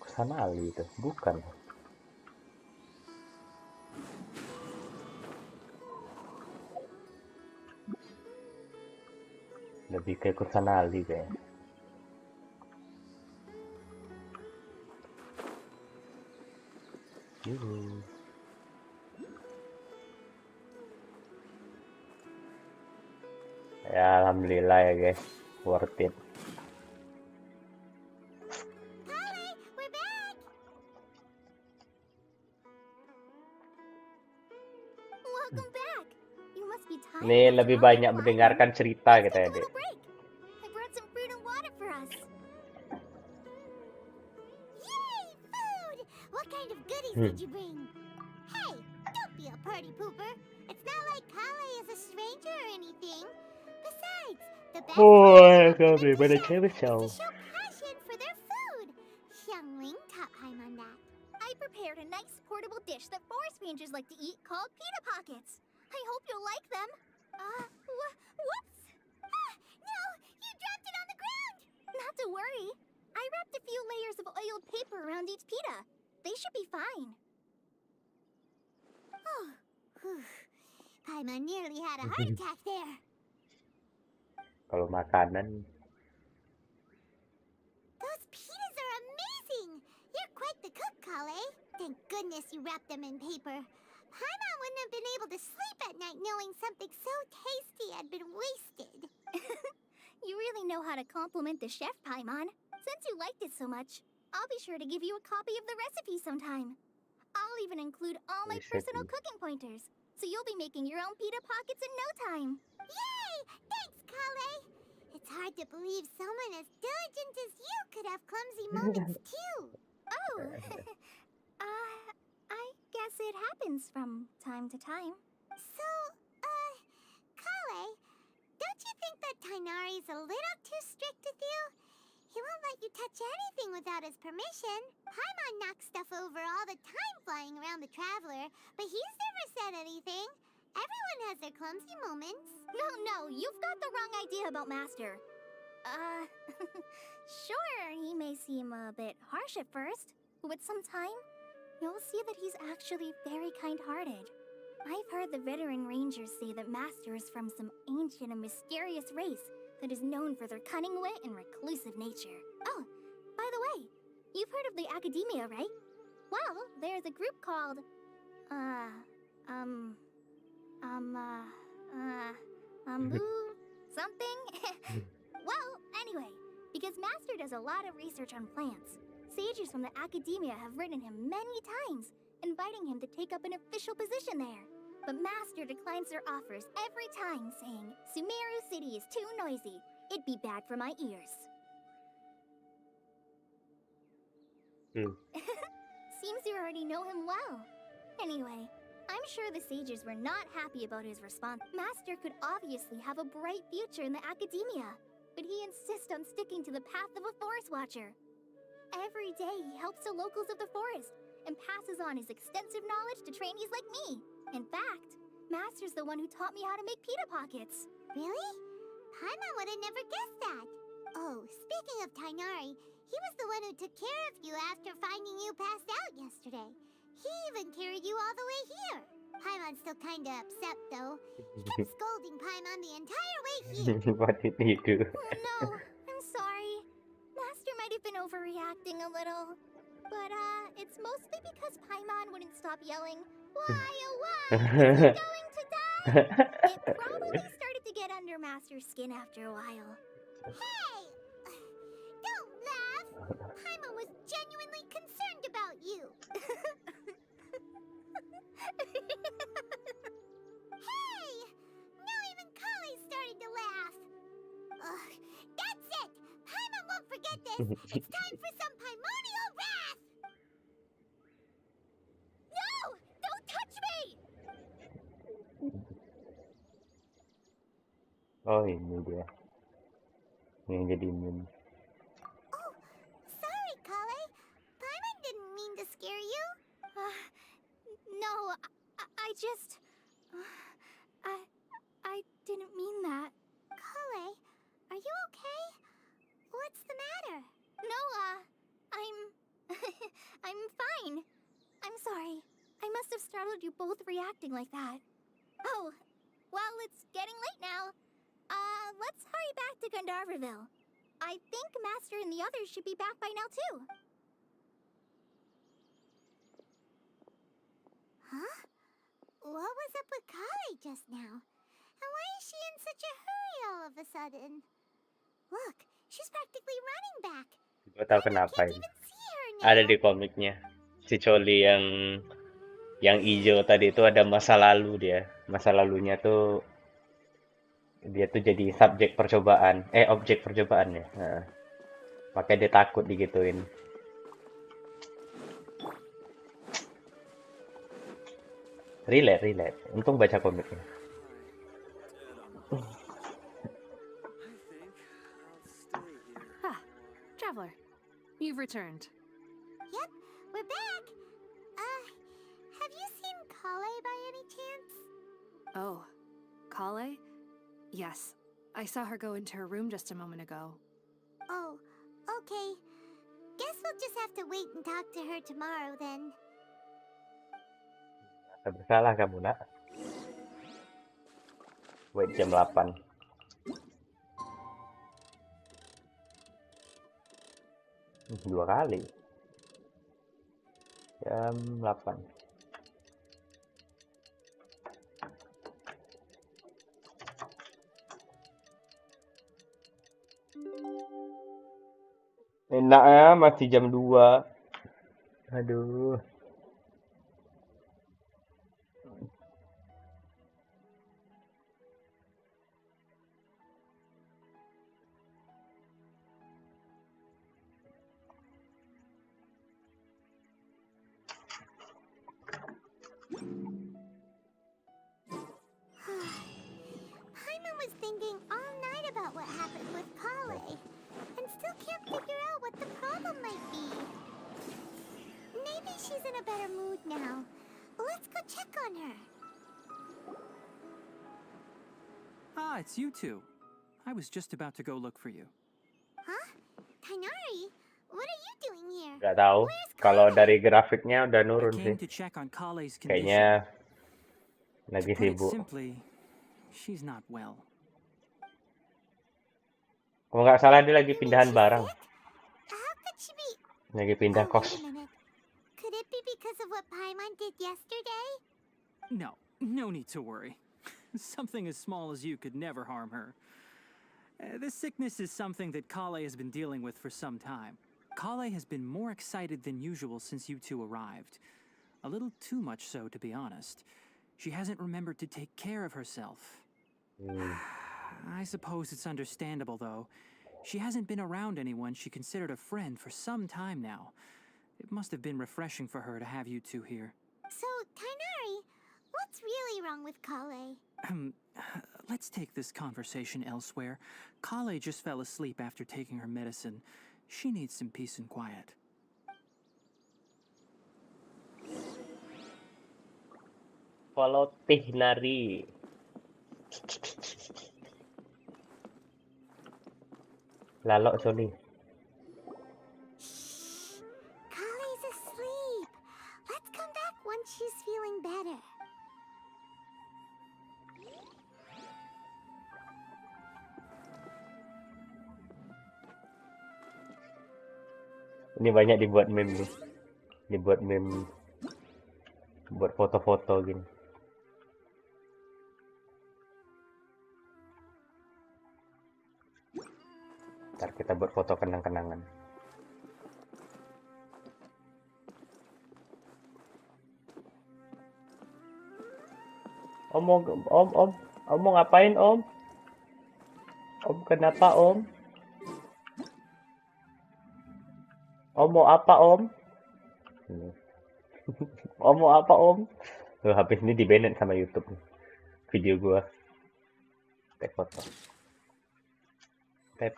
Kusanali itu, bukan. Lebih kayak Kusanali kayaknya. Yuhu. Ya, alhamdulillah ya guys, worth it. Kale, we're back. Welcome back. You must be tired. Ini after lebih all banyak that flying. mendengarkan cerita Let's kita ya, take a Dek. little break. I brought some fruit and water for us. Yay, food! What kind of goodies did you bring? Hey, don't be a party pooper. It's not like Kale is a stranger or anything. Besides, the best Oh, way to kau compliment beli the pada chef cewek is cow. to show passion for their food. Xiangling taught Paim on that. I prepared a nice portable dish that forest rangers like to eat called pita pockets. I hope you'll like them. Whoops! Ah, no, you dropped it on the ground. Not to worry. I wrapped a few layers of oiled paper around each pita. They should be fine. Oh, whew. Paimon nearly had a heart attack there. Kalau makanan, Those pitas are amazing! You're quite the cook, Kale. Thank goodness you wrapped them in paper. Paimon wouldn't have been able to sleep at night knowing something so tasty had been wasted. You really know how to compliment the chef, Paimon. Since you liked it so much, I'll be sure to give you a copy of the recipe sometime. I'll even include all my personal Recipe. cooking pointers, so you'll be making your own pita pockets in no time. Yay! Thanks, Kale! It's hard to believe someone as diligent as you could have clumsy moments too. Oh, I guess it happens from time to time. So, Kale, don't you think that Tainari's a little too strict with you? He won't let you touch anything without his permission. Paimon knocks stuff over all the time flying around the Traveler, but he's never said anything. Everyone has their clumsy moments. No, you've got the wrong idea about Master. Sure, he may seem a bit harsh at first, but with some time, you'll see that he's actually very kind-hearted. I've heard the veteran rangers say that Master is from some ancient and mysterious race that is known for their cunning wit and reclusive nature. Oh, by the way, you've heard of the Academia, right? Well, there's a group called, something? Well, anyway, because Master does a lot of research on plants, sages from the Academia have written him many times, inviting him to take up an official position there. But Master declines their offers every time, saying, Sumeru City is too noisy. It'd be bad for my ears. Seems you already know him well. Anyway, I'm sure the sages were not happy about his response. Master could obviously have a bright future in the Academia, but he insists on sticking to the path of a forest watcher. Every day he helps the locals of the forest and passes on his extensive knowledge to trainees like me. In fact, Master's the one who taught me how to make pita pockets. Really? Paimon would have never guessed that. Oh, speaking of Tainari, he was the one who took care of you after finding you passed out yesterday. He even carried you all the way here. Paimon's still kinda upset though. He kept scolding Paimon the entire way here. What did he do? Oh no, I'm sorry. Master might have been overreacting a little. But, it's mostly because Paimon wouldn't stop yelling, why, oh why, is he going to die? It probably started to get under Master's skin after a while. Hey! Don't laugh! Paimon was genuinely concerned about you. Hey! Now even Kale's starting to laugh. Ugh, that's it! Paimon won't forget this! It's time for some Paimonial wrath! No! Don't touch me! Oh, ini dia. Yang jadi meme. Oh, sorry, Kale. Paimon didn't mean to scare you. No, I just... I didn't mean that. Kale, are you okay? What's the matter? No, I'm... I'm fine. I'm sorry. I must have startled you both reacting like that. Oh, well, it's getting late now. Let's hurry back to Gandharville. I think Master and the others should be back by now, too. Huh? What was up with Kale just now? And why is she in such a hurry all of a sudden? Look, she's practically running back. Gue tahu Paimon kenapa can't ini. even see her now. Ada di komiknya. Si Choli yang hijau tadi itu ada masa lalu dia. Masa lalunya tuh dia tuh jadi subjek percobaan. Objek percobaan ya. Nah, makanya dia takut digituin. Relate. Untung baca komiknya. Ah, Traveler, you've returned. Yep, we're back. Have you seen Kale by any chance? Oh, Kale? Yes, I saw her go into her room just a moment ago. Oh, okay. Guess we'll just have to wait and talk to her tomorrow then. Gak bersalah kamu, nak. Wait jam 8. Dua kali. Jam 8. Enak ya, masih jam 2. Aduh. Paimon was thinking all night about what happened with Kale, and still can't figure out what the problem might be. Maybe she's in a better mood now. Let's go check on her. Ah, it's you two. I was just about to go look for you. Huh? Tainari? What are you doing here? Gak tahu. Where's Kalau Kale? dari grafiknya udah I nurun sih. came to check on Kale's condition. Kayaknya To lagi put it sibuk. simply, she's not well. Kalau nggak salah dia lagi You mean pindahan she's barang. sick? How could she be? Lagi pindah Oh, kos. wait a minute. Could it be because of what Paimon did yesterday? No need to worry. Something as small as you could never harm her. This sickness is something that Kale has been dealing with for some time. Kale has been more excited than usual since you two arrived. A little too much so, to be honest. She hasn't remembered to take care of herself. I suppose it's understandable, though. She hasn't been around anyone she considered a friend for some time now. It must have been refreshing for her to have you two here. So, Tainari, what's really wrong with Kale? Let's take this conversation elsewhere. Kale just fell asleep after taking her medicine. She needs some peace and quiet. Follow Tihnari. Lalok Sony. Kale's asleep. Let's come back once she's feeling better. Ini banyak dibuat meme nih. Dibuat meme. Buat foto-foto gini. Ntar kita buat foto kenang-kenangan. Om mau ngapain om? Om kenapa om? Om mau apa om? Om mau apa om? Tuh, habis ini di-banned sama YouTube video gua. Tag foto. Tap.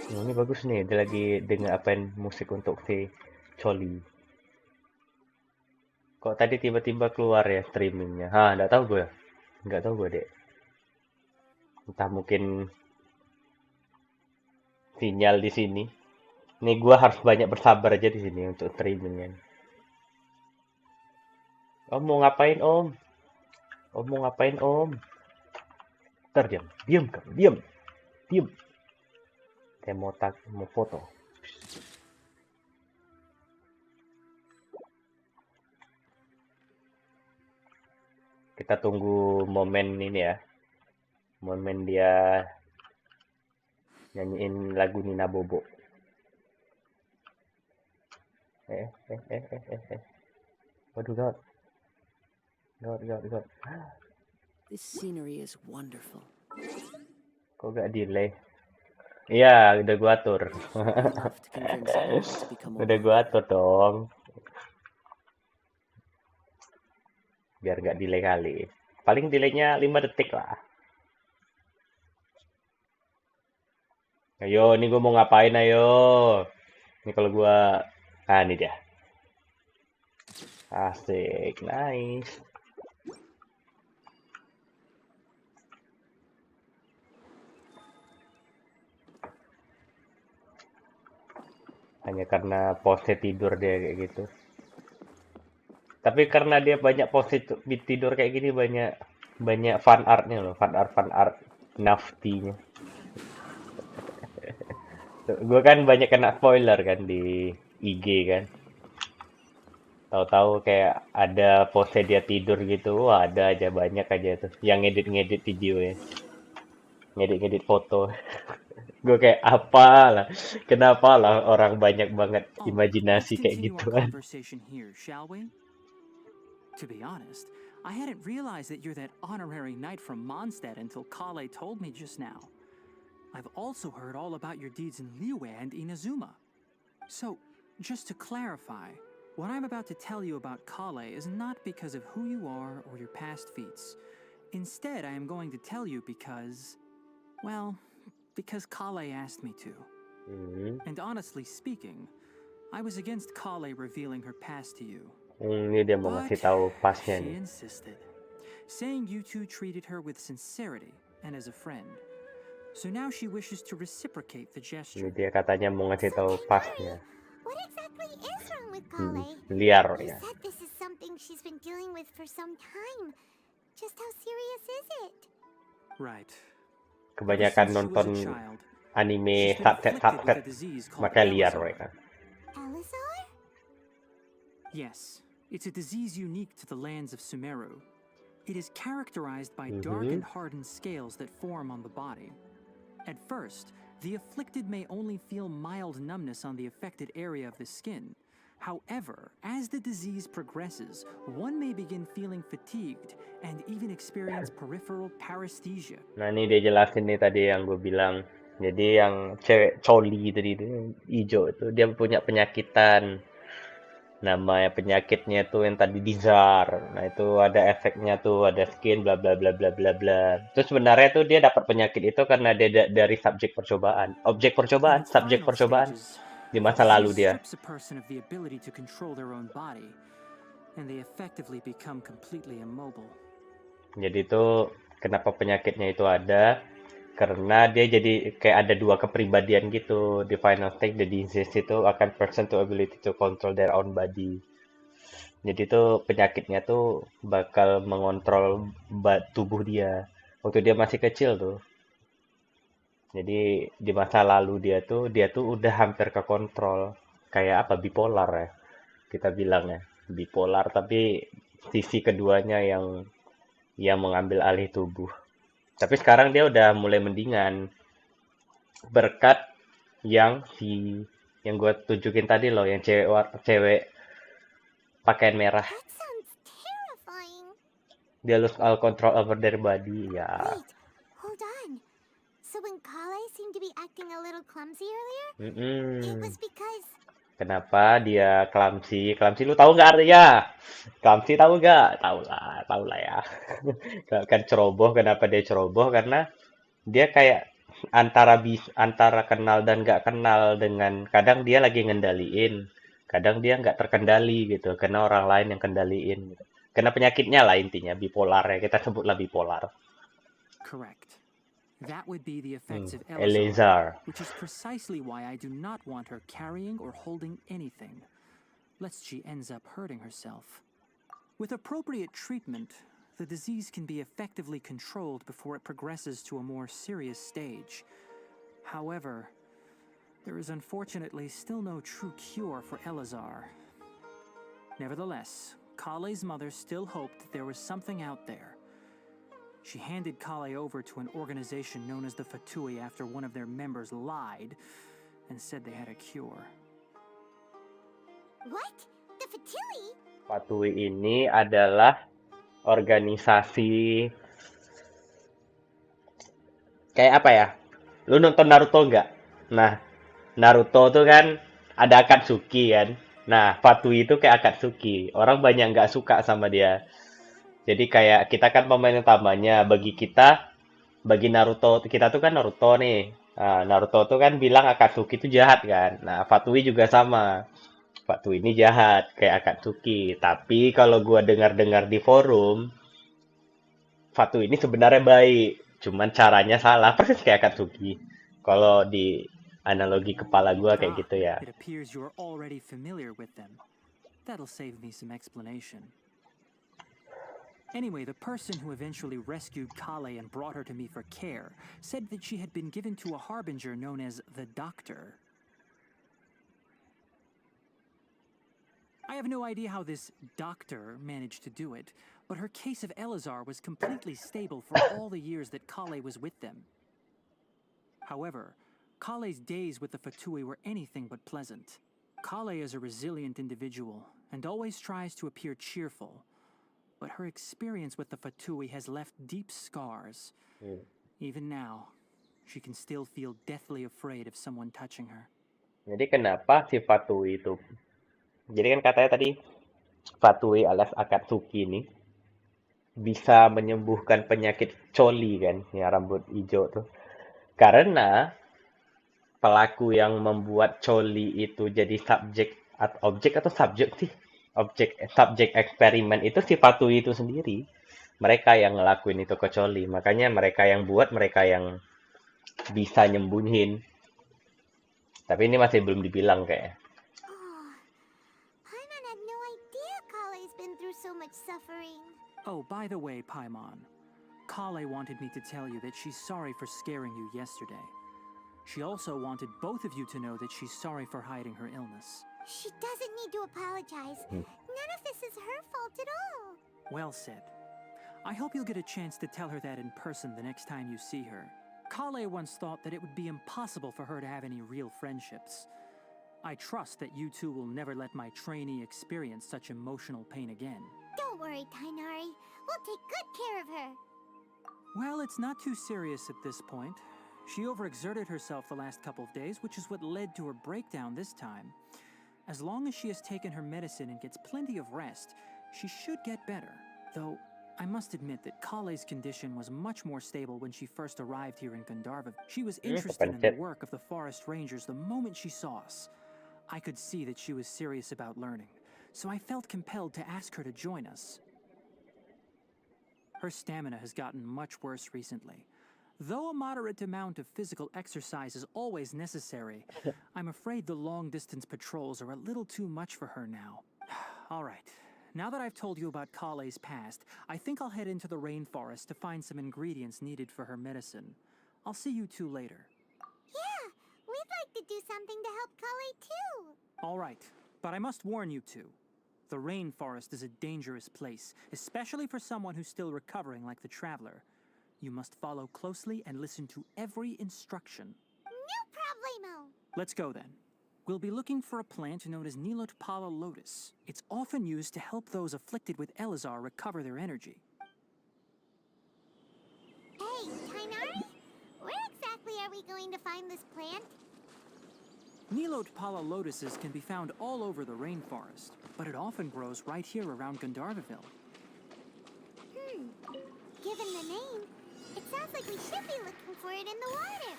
Ini bagus nih, dia lagi dengar apain musik untuk si Choli. Kok tadi tiba-tiba keluar ya streamingnya? Nggak tahu gue. Nggak tahu gue dek. Entah mungkin sinyal di sini. Nih gue harus banyak bersabar aja di sini untuk streamingnya. Om mau ngapain om? Om mau ngapain om? Ntar diam kamu, diam. Saya mau foto. Kita tunggu momen ini ya. Momen dia nyanyiin lagu Nina Bobo. Waduh, God. This scenery is wonderful. Kok gak delay? Iya, udah gua atur. Enough to convince anyone to become a Udah gua atur dong. Biar gak delay kali. Paling delaynya 5 detik lah. Ayo, ini gua mau ngapain ayo. Ini kalau gua... ini dia. Asik, nice. Hanya karena pose tidur dia kayak gitu. Tapi karena dia banyak pose tidur kayak gini, banyak fan artnya loh, fan art naftinya. Gue kan banyak kena spoiler kan di IG kan. Tahu-tahu kayak ada pose dia tidur gitu, wah ada aja banyak aja tuh yang ngedit video ya, ngedit foto. Gue kayak apalah, kenapa lah orang banyak banget imajinasi kayak gituan. Conversation here, shall we? To be honest, I hadn't realized that you're that honorary knight from Mondstadt until Kale told me just now. I've also heard all about your deeds in Liyue and Inazuma. So, just to clarify, what I'm about to tell you about Kale is not because of who you are or your past feats. Instead, I am going to tell you because Kale asked me to. And honestly speaking, I was against Kale revealing her past to you. Ini dia mau ngasih tahu pasnya She nih. insisted, saying you two treated her with sincerity and as a friend. So now she wishes to reciprocate the Ini gesture. dia katanya mau ngasih tahu pasnya. What exactly is wrong with Kale? Liar You ya. said this is something she's been dealing with for some time. Just how serious is it? Right. Kebanyakan nonton anime subset maka liar mereka. Elizar? Yes, it's a disease unique to the lands of Sumeru. It is characterized by dark and hardened scales that form on the body. At first, the afflicted may only feel mild numbness on the affected area of the skin. However, as the disease progresses, one may begin feeling fatigued and even experience peripheral paresthesia. Nah ini dia jelasin nih tadi yang gue bilang. Jadi yang cewek Choli tadi itu, yang hijau itu, dia punya penyakitan. Namanya penyakitnya tuh yang tadi Dizar. Nah itu ada efeknya tuh, ada skin bla bla bla bla bla bla. Terus sebenarnya tuh dia dapat penyakit itu karena dia dari subjek percobaan. Subjek percobaan di masa lalu dia. Strips a person of the ability to control their own body, and they effectively become completely immobile. Jadi itu kenapa penyakitnya itu ada? Karena dia jadi kayak ada dua kepribadian gitu. Di final stage the disease itu akan person to ability to control their own body. Jadi itu penyakitnya tuh bakal mengontrol tubuh dia waktu dia masih kecil tuh. Jadi di masa lalu dia tuh udah hampir ke kontrol. Kayak apa, bipolar ya kita bilang ya, bipolar, tapi sisi keduanya yang mengambil alih tubuh. Tapi sekarang dia udah mulai mendingan berkat yang gue tunjukin tadi loh, yang cewek pakaian merah. That sounds terrifying. Dia lose all control over their body. Ya, Wait, hold on. So when Kale seemed to be acting a little clumsy earlier, it was because... Kenapa dia clumsy? Clumsy lu tahu nggak artinya? Clumsy tahu nggak? Tahu lah ya. Kan ceroboh. Kenapa dia ceroboh? Karena dia kayak antara kenal dan nggak kenal, dengan kadang dia lagi ngendaliin, kadang dia nggak terkendali gitu, karena orang lain yang kendaliin gitu. Karena penyakitnya lah intinya bipolar ya, kita sebutlah bipolar. Correct. That would be the effects of Eleazar. Eleazar, which is precisely why I do not want her carrying or holding anything, lest she ends up hurting herself. With appropriate treatment, the disease can be effectively controlled before it progresses to a more serious stage. However, there is unfortunately still no true cure for Eleazar. Nevertheless, Kale's mother still hoped that there was something out there. She handed Kale over to an organization known as the Fatui after one of their members lied and said they had a cure. What? The Fatui? Fatui ini adalah organisasi kayak apa ya? Lu nonton Naruto nggak? Nah, Naruto tuh kan ada Akatsuki kan. Nah, Fatui itu kayak Akatsuki. Orang banyak nggak suka sama dia. Jadi kayak kita kan pemain utamanya. Bagi Naruto, kita tuh kan Naruto nih. Nah, Naruto tuh kan bilang Akatsuki itu jahat kan. Nah, Fatui juga sama. Fatui ini jahat kayak Akatsuki. Tapi kalau gua dengar-dengar di forum, Fatui ini sebenarnya baik. Cuman caranya salah, persis kayak Akatsuki. Kalau di analogi kepala gua kayak gitu ya. It appears you're already familiar with them. That'll save me some explanation. Anyway, the person who eventually rescued Kale and brought her to me for care said that she had been given to a harbinger known as the Doctor. I have no idea how this doctor managed to do it, but her case of Eleazar was completely stable for all the years that Kale was with them. However, Kale's days with the Fatui were anything but pleasant. Kale is a resilient individual and always tries to appear cheerful, but her experience with the Fatui has left deep scars. Even now, she can still feel deathly afraid of someone touching her. Jadi kenapa si Fatui itu? Jadi kan katanya tadi Fatui alias Akatsuki ini bisa menyembuhkan penyakit coli kan, yang rambut hijau tuh. Karena pelaku yang membuat coli itu jadi objek atau subjek sih? Subjek eksperimen itu si Fatui itu sendiri. Mereka yang ngelakuin itu ke coli. Makanya mereka yang buat, mereka yang bisa nyembuhin. Tapi ini masih belum dibilang kayak. Oh, Paimon had no idea Kale's been through so much suffering. Oh, by the way, Paimon, Kale wanted me to tell you that she's sorry for scaring you yesterday. She also wanted both of you to know that she's sorry for hiding her illness. She doesn't need to apologize. None of this is her fault at all. Well said. I hope you'll get a chance to tell her that in person the next time you see her. Kale once thought that it would be impossible for her to have any real friendships. I trust that you two will never let my trainee experience such emotional pain again. Don't worry, Tainari. We'll take good care of her. Well, it's not too serious at this point. She overexerted herself the last couple of days, which is what led to her breakdown this time. As long as she has taken her medicine and gets plenty of rest, she should get better. Though, I must admit that Kale's condition was much more stable when she first arrived here in Gandharva. She was interested in the work of the forest rangers the moment she saw us. I could see that she was serious about learning, so I felt compelled to ask her to join us. Her stamina has gotten much worse recently. Though a moderate amount of physical exercise is always necessary, I'm afraid the long-distance patrols are a little too much for her now. All right. Now that I've told you about Kale's past, I think I'll head into the rainforest to find some ingredients needed for her medicine. I'll see you two later. Yeah, we'd like to do something to help Kale too. All right, but I must warn you two. The rainforest is a dangerous place, especially for someone who's still recovering like the traveler. You must follow closely and listen to every instruction. No problemo. Let's go then. We'll be looking for a plant known as Nilotpala lotus. It's often used to help those afflicted with Elazar recover their energy. Hey, Tainari? Where exactly are we going to find this plant? Nilotpala lotuses can be found all over the rainforest, but it often grows right here around Gandharvaville. Given the name, it sounds like we should be looking for it in the water.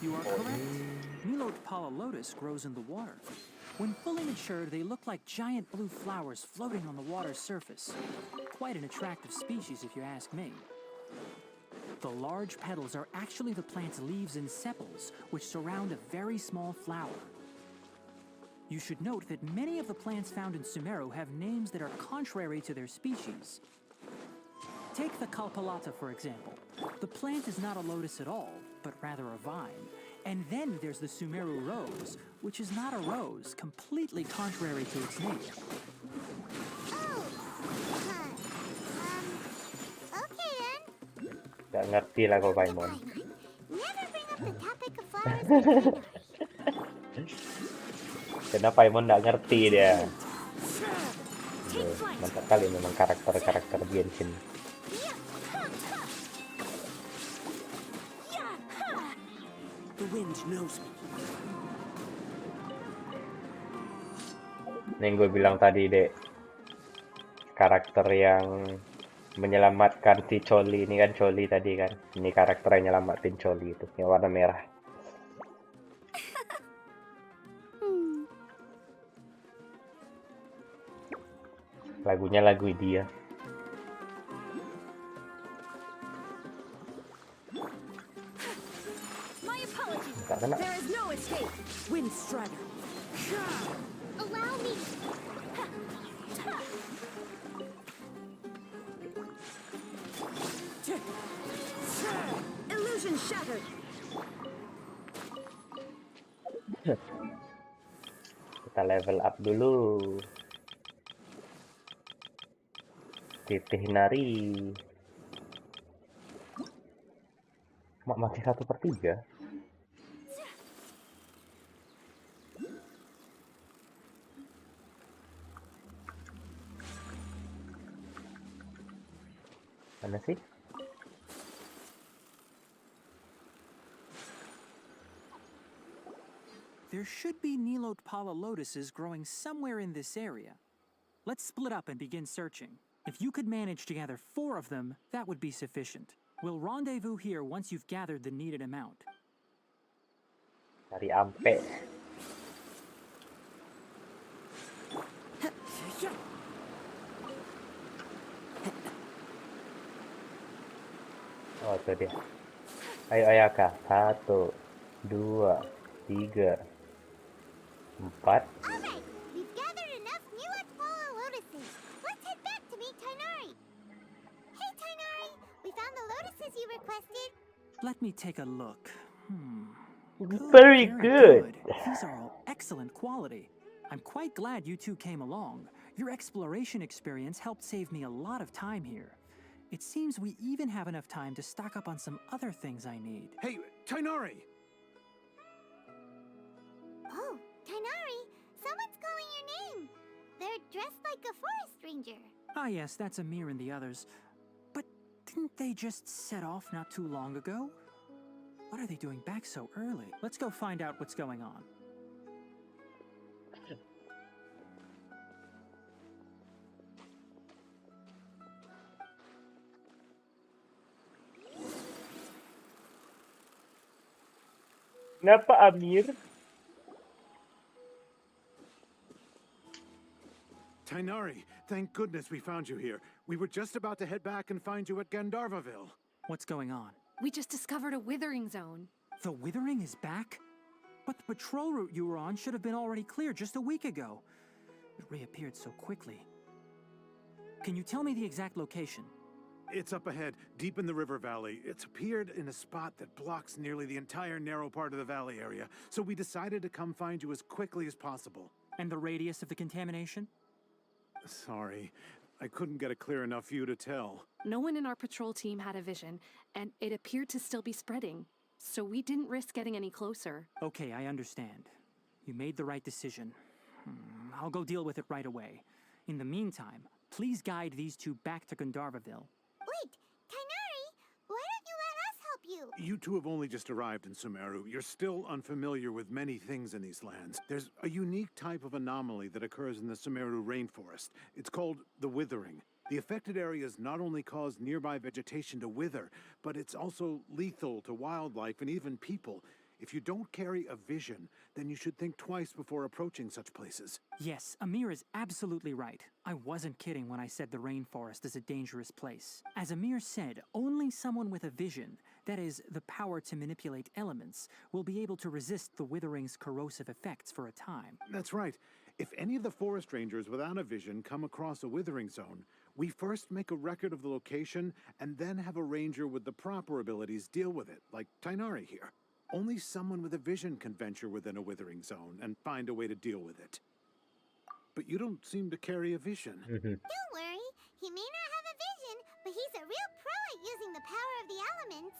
You are correct. Nilotpala lotus grows in the water. When fully matured, they look like giant blue flowers floating on the water's surface. Quite an attractive species, if you ask me. The large petals are actually the plant's leaves and sepals, which surround a very small flower. You should note that many of the plants found in Sumeru have names that are contrary to their species. Take the Kalpalata, for example. The plant is not a lotus at all, but rather a vine. And then there's the Sumeru rose, which is not a rose, completely contrary to its name. Oh, okay then. Gak ngerti lah kok Paimon. Never bring up the topic of flowers with Tainari. Karena Paimon nggak ngerti dia. Mantap kali memang karakter-karakter Genshin. The wind knows me. Ini yang gue bilang tadi, Dek. Karakter yang menyelamatkan si Choli. Ini kan Choli tadi kan. Ini karakter yang nyelamatin Choli itu. Yang warna merah. Lagunya lagu dia. Gak kena. There is no escape. Wind strider. Allow me. Illusion shattered. Kita level up dulu. Titih nari. Masih 1/3. Mana sih? There should be Nilotpala lotuses growing somewhere in this area. Let's split up and begin searching. If you could manage to gather 4 of them, that would be sufficient. We'll rendezvous here once you've gathered the needed amount. Cari ampe. Oh, itu dia. Ayo Ayaka. 1, 2, 3, 4. Alright, we've gathered enough Nilotpala lotuses. Let's head back to meet Tainari. Hey Tainari, we found the lotuses you requested. Let me take a look. Very good. These are all excellent quality. I'm quite glad you two came along. Your exploration experience helped save me a lot of time here. It seems we even have enough time to stock up on some other things I need. Hey, Tainari! Oh, Tainari, someone's calling your name. They're dressed like a forest ranger. Ah yes, that's Amir and the others. But didn't they just set off not too long ago? What are they doing back so early? Let's go find out what's going on. Kenapa Amir? Tainari, thank goodness we found you here. We were just about to head back and find you at Gandharvaville. What's going on? We just discovered a withering zone. The withering is back? But the patrol route you were on should have been already clear just a week ago. It reappeared so quickly. Can you tell me the exact location? It's up ahead, deep in the river valley. It's appeared in a spot that blocks nearly the entire narrow part of the valley area, so we decided to come find you as quickly as possible. And the radius of the contamination? Sorry. I couldn't get a clear enough view to tell. No one in our patrol team had a vision, and it appeared to still be spreading. So we didn't risk getting any closer. Okay, I understand. You made the right decision. I'll go deal with it right away. In the meantime, please guide these two back to Gandharvaville. Wait, Tainari, why don't you let us help you? You two have only just arrived in Sumeru. You're still unfamiliar with many things in these lands. There's a unique type of anomaly that occurs in the Sumeru rainforest. It's called the withering. The affected areas not only cause nearby vegetation to wither, but it's also lethal to wildlife and even people. If you don't carry a vision, then you should think twice before approaching such places. Yes, Amir is absolutely right. I wasn't kidding when I said the rainforest is a dangerous place. As Amir said, only someone with a vision, that is, the power to manipulate elements, will be able to resist the withering's corrosive effects for a time. That's right. If any of the forest rangers without a vision come across a withering zone, we first make a record of the location and then have a ranger with the proper abilities deal with it, like Tainari here. Only someone with a vision can venture within a withering zone and find a way to deal with it. But you don't seem to carry a vision. Don't worry, he may not have a vision, but he's a real pro at using the power of the elements.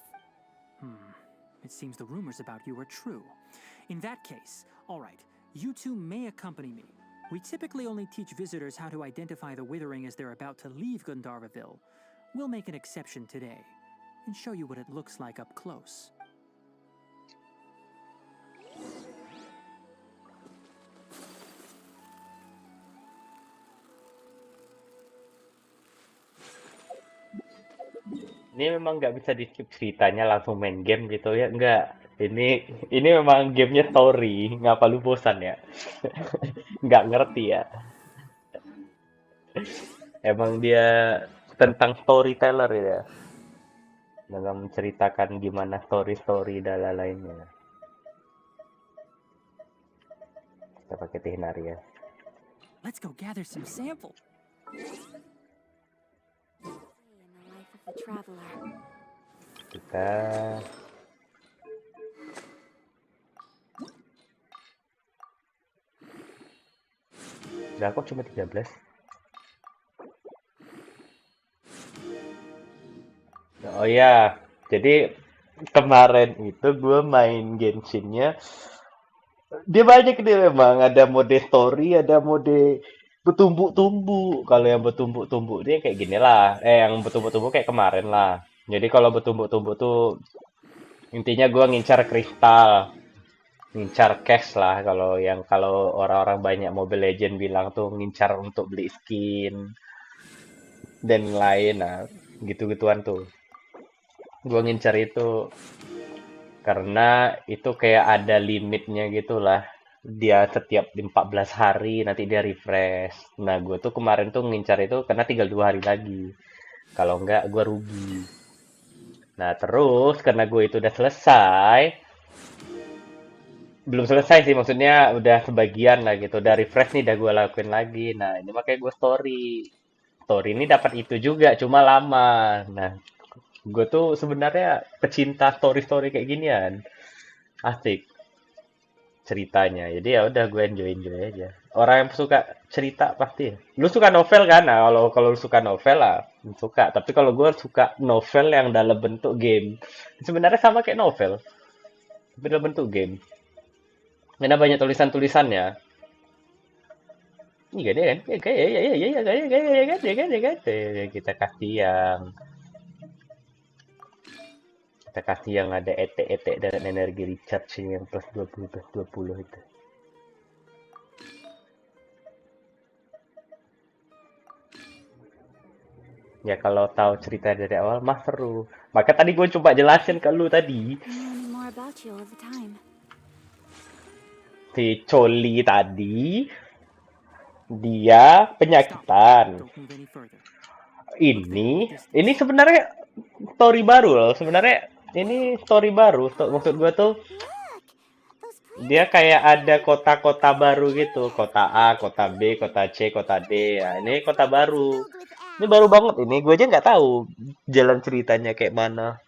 It seems the rumors about you are true. In that case, all right, you two may accompany me. We typically only teach visitors how to identify the withering as they're about to leave Gandharvaville. We'll make an exception today and show you what it looks like up close. Ini memang nggak bisa di-skip ceritanya langsung main game gitu ya? Nggak. Ini memang gamenya story. Ngapa lu bosan ya? Nggak ngerti ya? Emang dia tentang storyteller ya? Dalam menceritakan gimana story-story dan lainnya. Kita pakai Tihnari ya. Let's go gather some sample. In the life of the traveler. Kita udah kok cuma 13. Oh ya, jadi kemarin itu gue main Genshinnya, dia banyak nih memang, ada mode story, ada mode bertumbuk-tumbuk. Kalau yang bertumbuk-tumbuk dia kayak gini lah, yang bertumbuk-tumbuk kayak kemarin lah. Jadi kalau bertumbuk-tumbuk tuh intinya gue ngincar kristal, ngincar cash lah. Kalau orang-orang banyak Mobile Legend bilang tuh ngincar untuk beli skin dan lain, nah gitu-gituan tuh. Gue ngincar itu karena itu kayak ada limitnya gitulah. Dia setiap 14 hari nanti dia refresh. Nah, gue tuh kemarin tuh ngincar itu karena tinggal 2 hari lagi. Kalau enggak, gue rugi. Nah, terus karena gue itu udah selesai, belum selesai sih, maksudnya udah sebagian lah gitu. Udah refresh nih, udah gue lakuin lagi. Nah, ini makanya gue story. Story ini dapat itu juga, cuma lama. Nah, gue tuh sebenarnya pecinta story-story kayak ginian. Asik ceritanya. Jadi ya udah gue enjoy aja. Orang yang suka cerita pasti. Lu suka novel kan? Nah, kalau lu suka novel lah, suka. Tapi kalau gue suka novel yang dalam bentuk game. Sebenarnya sama kayak novel, tapi dalam bentuk game. Karena banyak tulisan-tulisannya. Iya deh kan? Kita kasih yang ada etek-etek dan energi recharge yang plus 20 itu. Ya kalau tahu cerita dari awal mah seru. Maka tadi gue coba jelasin ke lu tadi. Learning more about you all the time. Si Choli tadi dia penyakitan. Don't move any further. Ini sebenarnya story baru loh. Sebenarnya ini story baru. Maksud gue tuh dia kayak ada kota-kota baru gitu. Kota A, kota B, kota C, kota D. Ya, ini kota baru. Ini baru banget ini. Gue aja nggak tahu jalan ceritanya kayak mana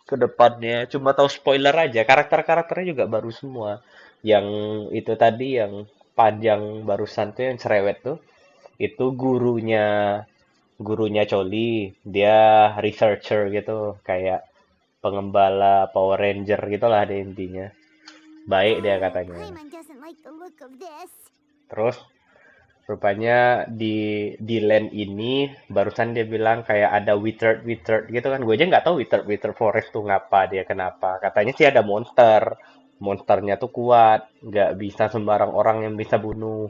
ke depannya. Cuma tahu spoiler aja. Karakter-karakternya juga baru semua. Yang itu tadi yang panjang barusan tuh yang cerewet tuh. Itu gurunya gurunya Choli. Dia researcher gitu, kayak pengembala Power Ranger gitulah dia intinya. Baik dia katanya. Paimon doesn't like the look of this. Terus rupanya di land ini barusan dia bilang kayak ada withered gitu kan. Gue aja nggak tahu withered forest tuh ngapa dia kenapa. Katanya sih ada monster. Monsternya tuh kuat, nggak bisa sembarang orang yang bisa bunuh.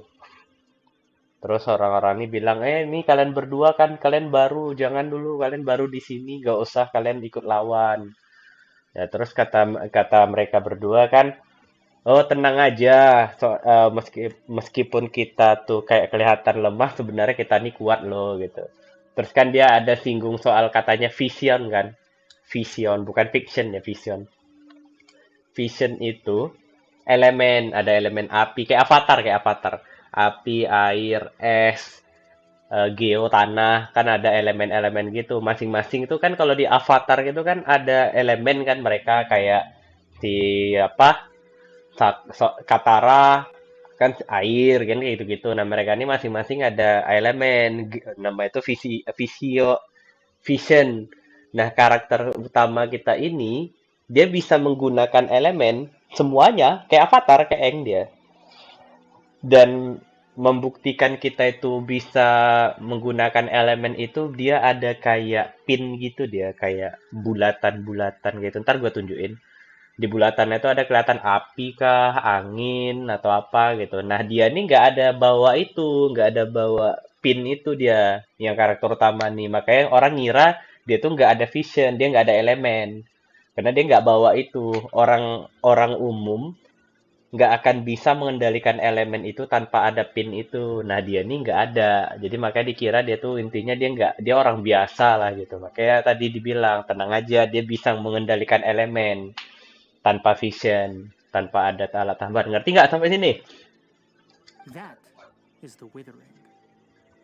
Terus orang-orang ini bilang, ini kalian berdua kan, kalian baru, jangan dulu, kalian baru di sini, nggak usah kalian ikut lawan. Ya terus kata kata mereka berdua kan, oh tenang aja, meskipun kita tuh kayak kelihatan lemah, sebenarnya kita nih kuat loh gitu. Terus kan dia ada singgung soal katanya vision kan, vision bukan fiction ya vision. Vision itu ada elemen api kayak avatar, api, air, es, geo, tanah, kan ada elemen-elemen gitu. Masing-masing itu kan kalau di avatar gitu kan ada elemen kan mereka kayak si apa Katara kan air kan kayak gitu-gitu. Nah, mereka ini masing-masing ada elemen nama itu vision. Nah, karakter utama kita ini dia bisa menggunakan elemen semuanya kayak avatar kayak Aang dia. Dan membuktikan kita itu bisa menggunakan elemen itu dia ada kayak pin gitu dia kayak bulatan-bulatan gitu. Ntar gue tunjukin. Di bulatannya itu ada kelihatan api kah, angin atau apa gitu. Nah dia nih nggak ada bawa itu, nggak ada bawa pin itu dia yang karakter utama nih. Makanya orang ngira dia tuh nggak ada vision, dia nggak ada elemen. Karena dia nggak bawa itu. Orang umum nggak akan bisa mengendalikan elemen itu tanpa ada pin itu. Nah dia nih nggak ada. Jadi makanya dikira dia tuh intinya dia orang biasa lah gitu. Makanya tadi dibilang tenang aja dia bisa mengendalikan elemen tanpa vision, tanpa ada alat tambahan. Ngerti nggak sampai sini? That is the withering.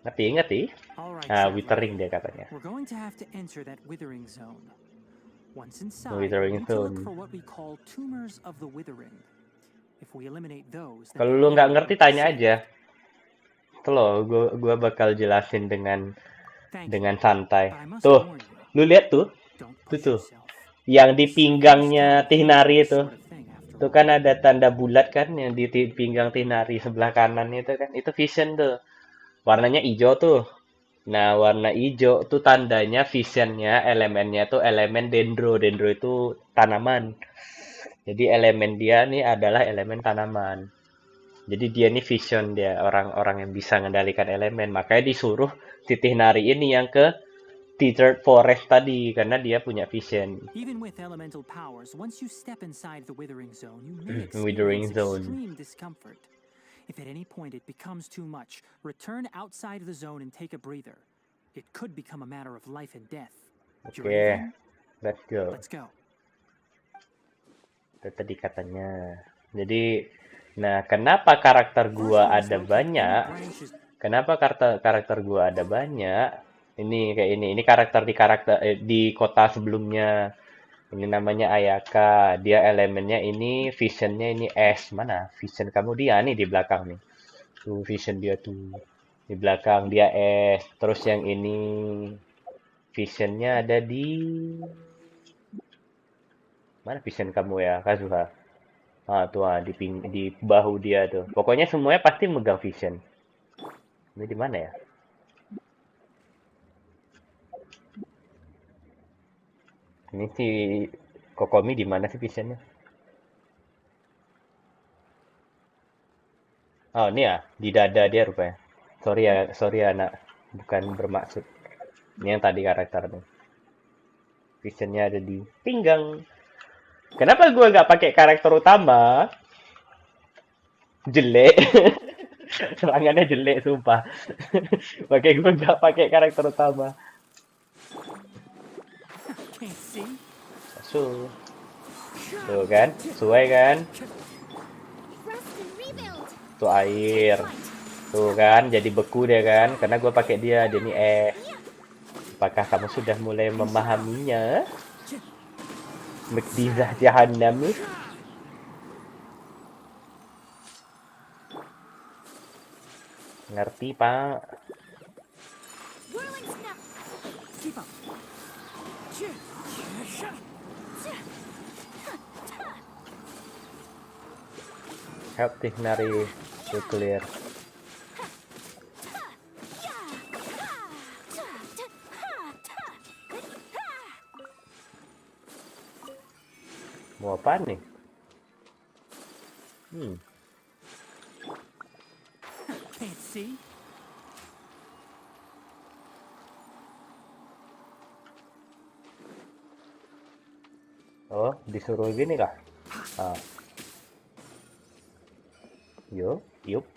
Ngerti? All right, Nah, traveler. withering dia katanya. We're going to have to enter that withering zone. Once inside, Withering we need to look zone. for what we call tumors of the withering. If we eliminate those, then Kalau the lu nggak area ngerti will be tanya safe. aja. Tuh loh, gua bakal jelasin dengan Thank you. dengan santai. But I must Tuh, warn you, lu lihat tuh, don't tuh push tuh, yourself. yang di This pinggangnya is Tihnari itu. sort of thing, after Tuh all. kan ada tanda bulat kan yang di pinggang Tihnari sebelah kanan itu kan. Itu vision tuh. Warnanya hijau tuh. Nah, warna hijau tuh tandanya visionnya, elemennya tuh elemen dendro. Dendro itu tanaman. Jadi elemen dia nih adalah elemen tanaman. Jadi dia nih vision dia, orang-orang yang bisa mengendalikan elemen. Makanya disuruh Titih Nari ini yang ke Tethered Forest tadi, karena dia punya vision. Even with elemental powers, once you step inside the withering zone, you may Withering experience zone. extreme discomfort. If at any point it becomes too much, return outside of the zone and take a breather. It could become a matter of life and death. You ready Oke, then? let's go. Let's go. Itu tadi katanya. Jadi, nah kenapa karakter gua ada banyak? Kenapa karakter gua ada banyak? Ini kayak ini karakter di kota sebelumnya. Ini namanya Ayaka. Dia elemennya ini, visionnya ini es. Mana? Vision kamu dia nih di belakang nih. Tuh vision dia tuh. Di belakang dia es. Terus yang ini visionnya ada di mana vision kamu ya, Kazuha? Tuh di bahu dia tuh. Pokoknya semuanya pasti megang vision. Ini di mana ya? Ini si Kokomi di mana sih visionnya? Oh, ini ya, di dada dia rupanya. Sorry ya, nak. Bukan bermaksud. Ini yang tadi karakter tuh. Visionnya ada di pinggang. Kenapa gue nggak pakai karakter utama? Jelek. Serangannya jelek, sumpah. Pakai gue nggak pakai karakter utama. Can't see. Tuh kan, sesuai kan? Rest and rebuild. Tuh air. Tuh kan, jadi beku dia kan? Karena gue pakai dia ini Apakah kamu sudah mulai memahaminya? Mekdizah Jahannam. Ngerti, Pak? Whirling snap. Keep up. Help Tignari to clear. Mau apa nih? Can't see? Oh, disuruh gini kah? Ah. Yuk, yuk.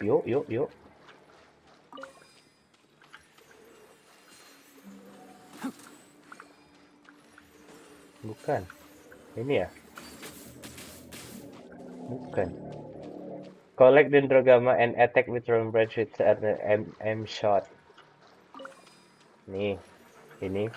Bukan. Ini ya? Bukan. Collect Dendrogama and attack with Thorn Branch with an M shot. Nih, ini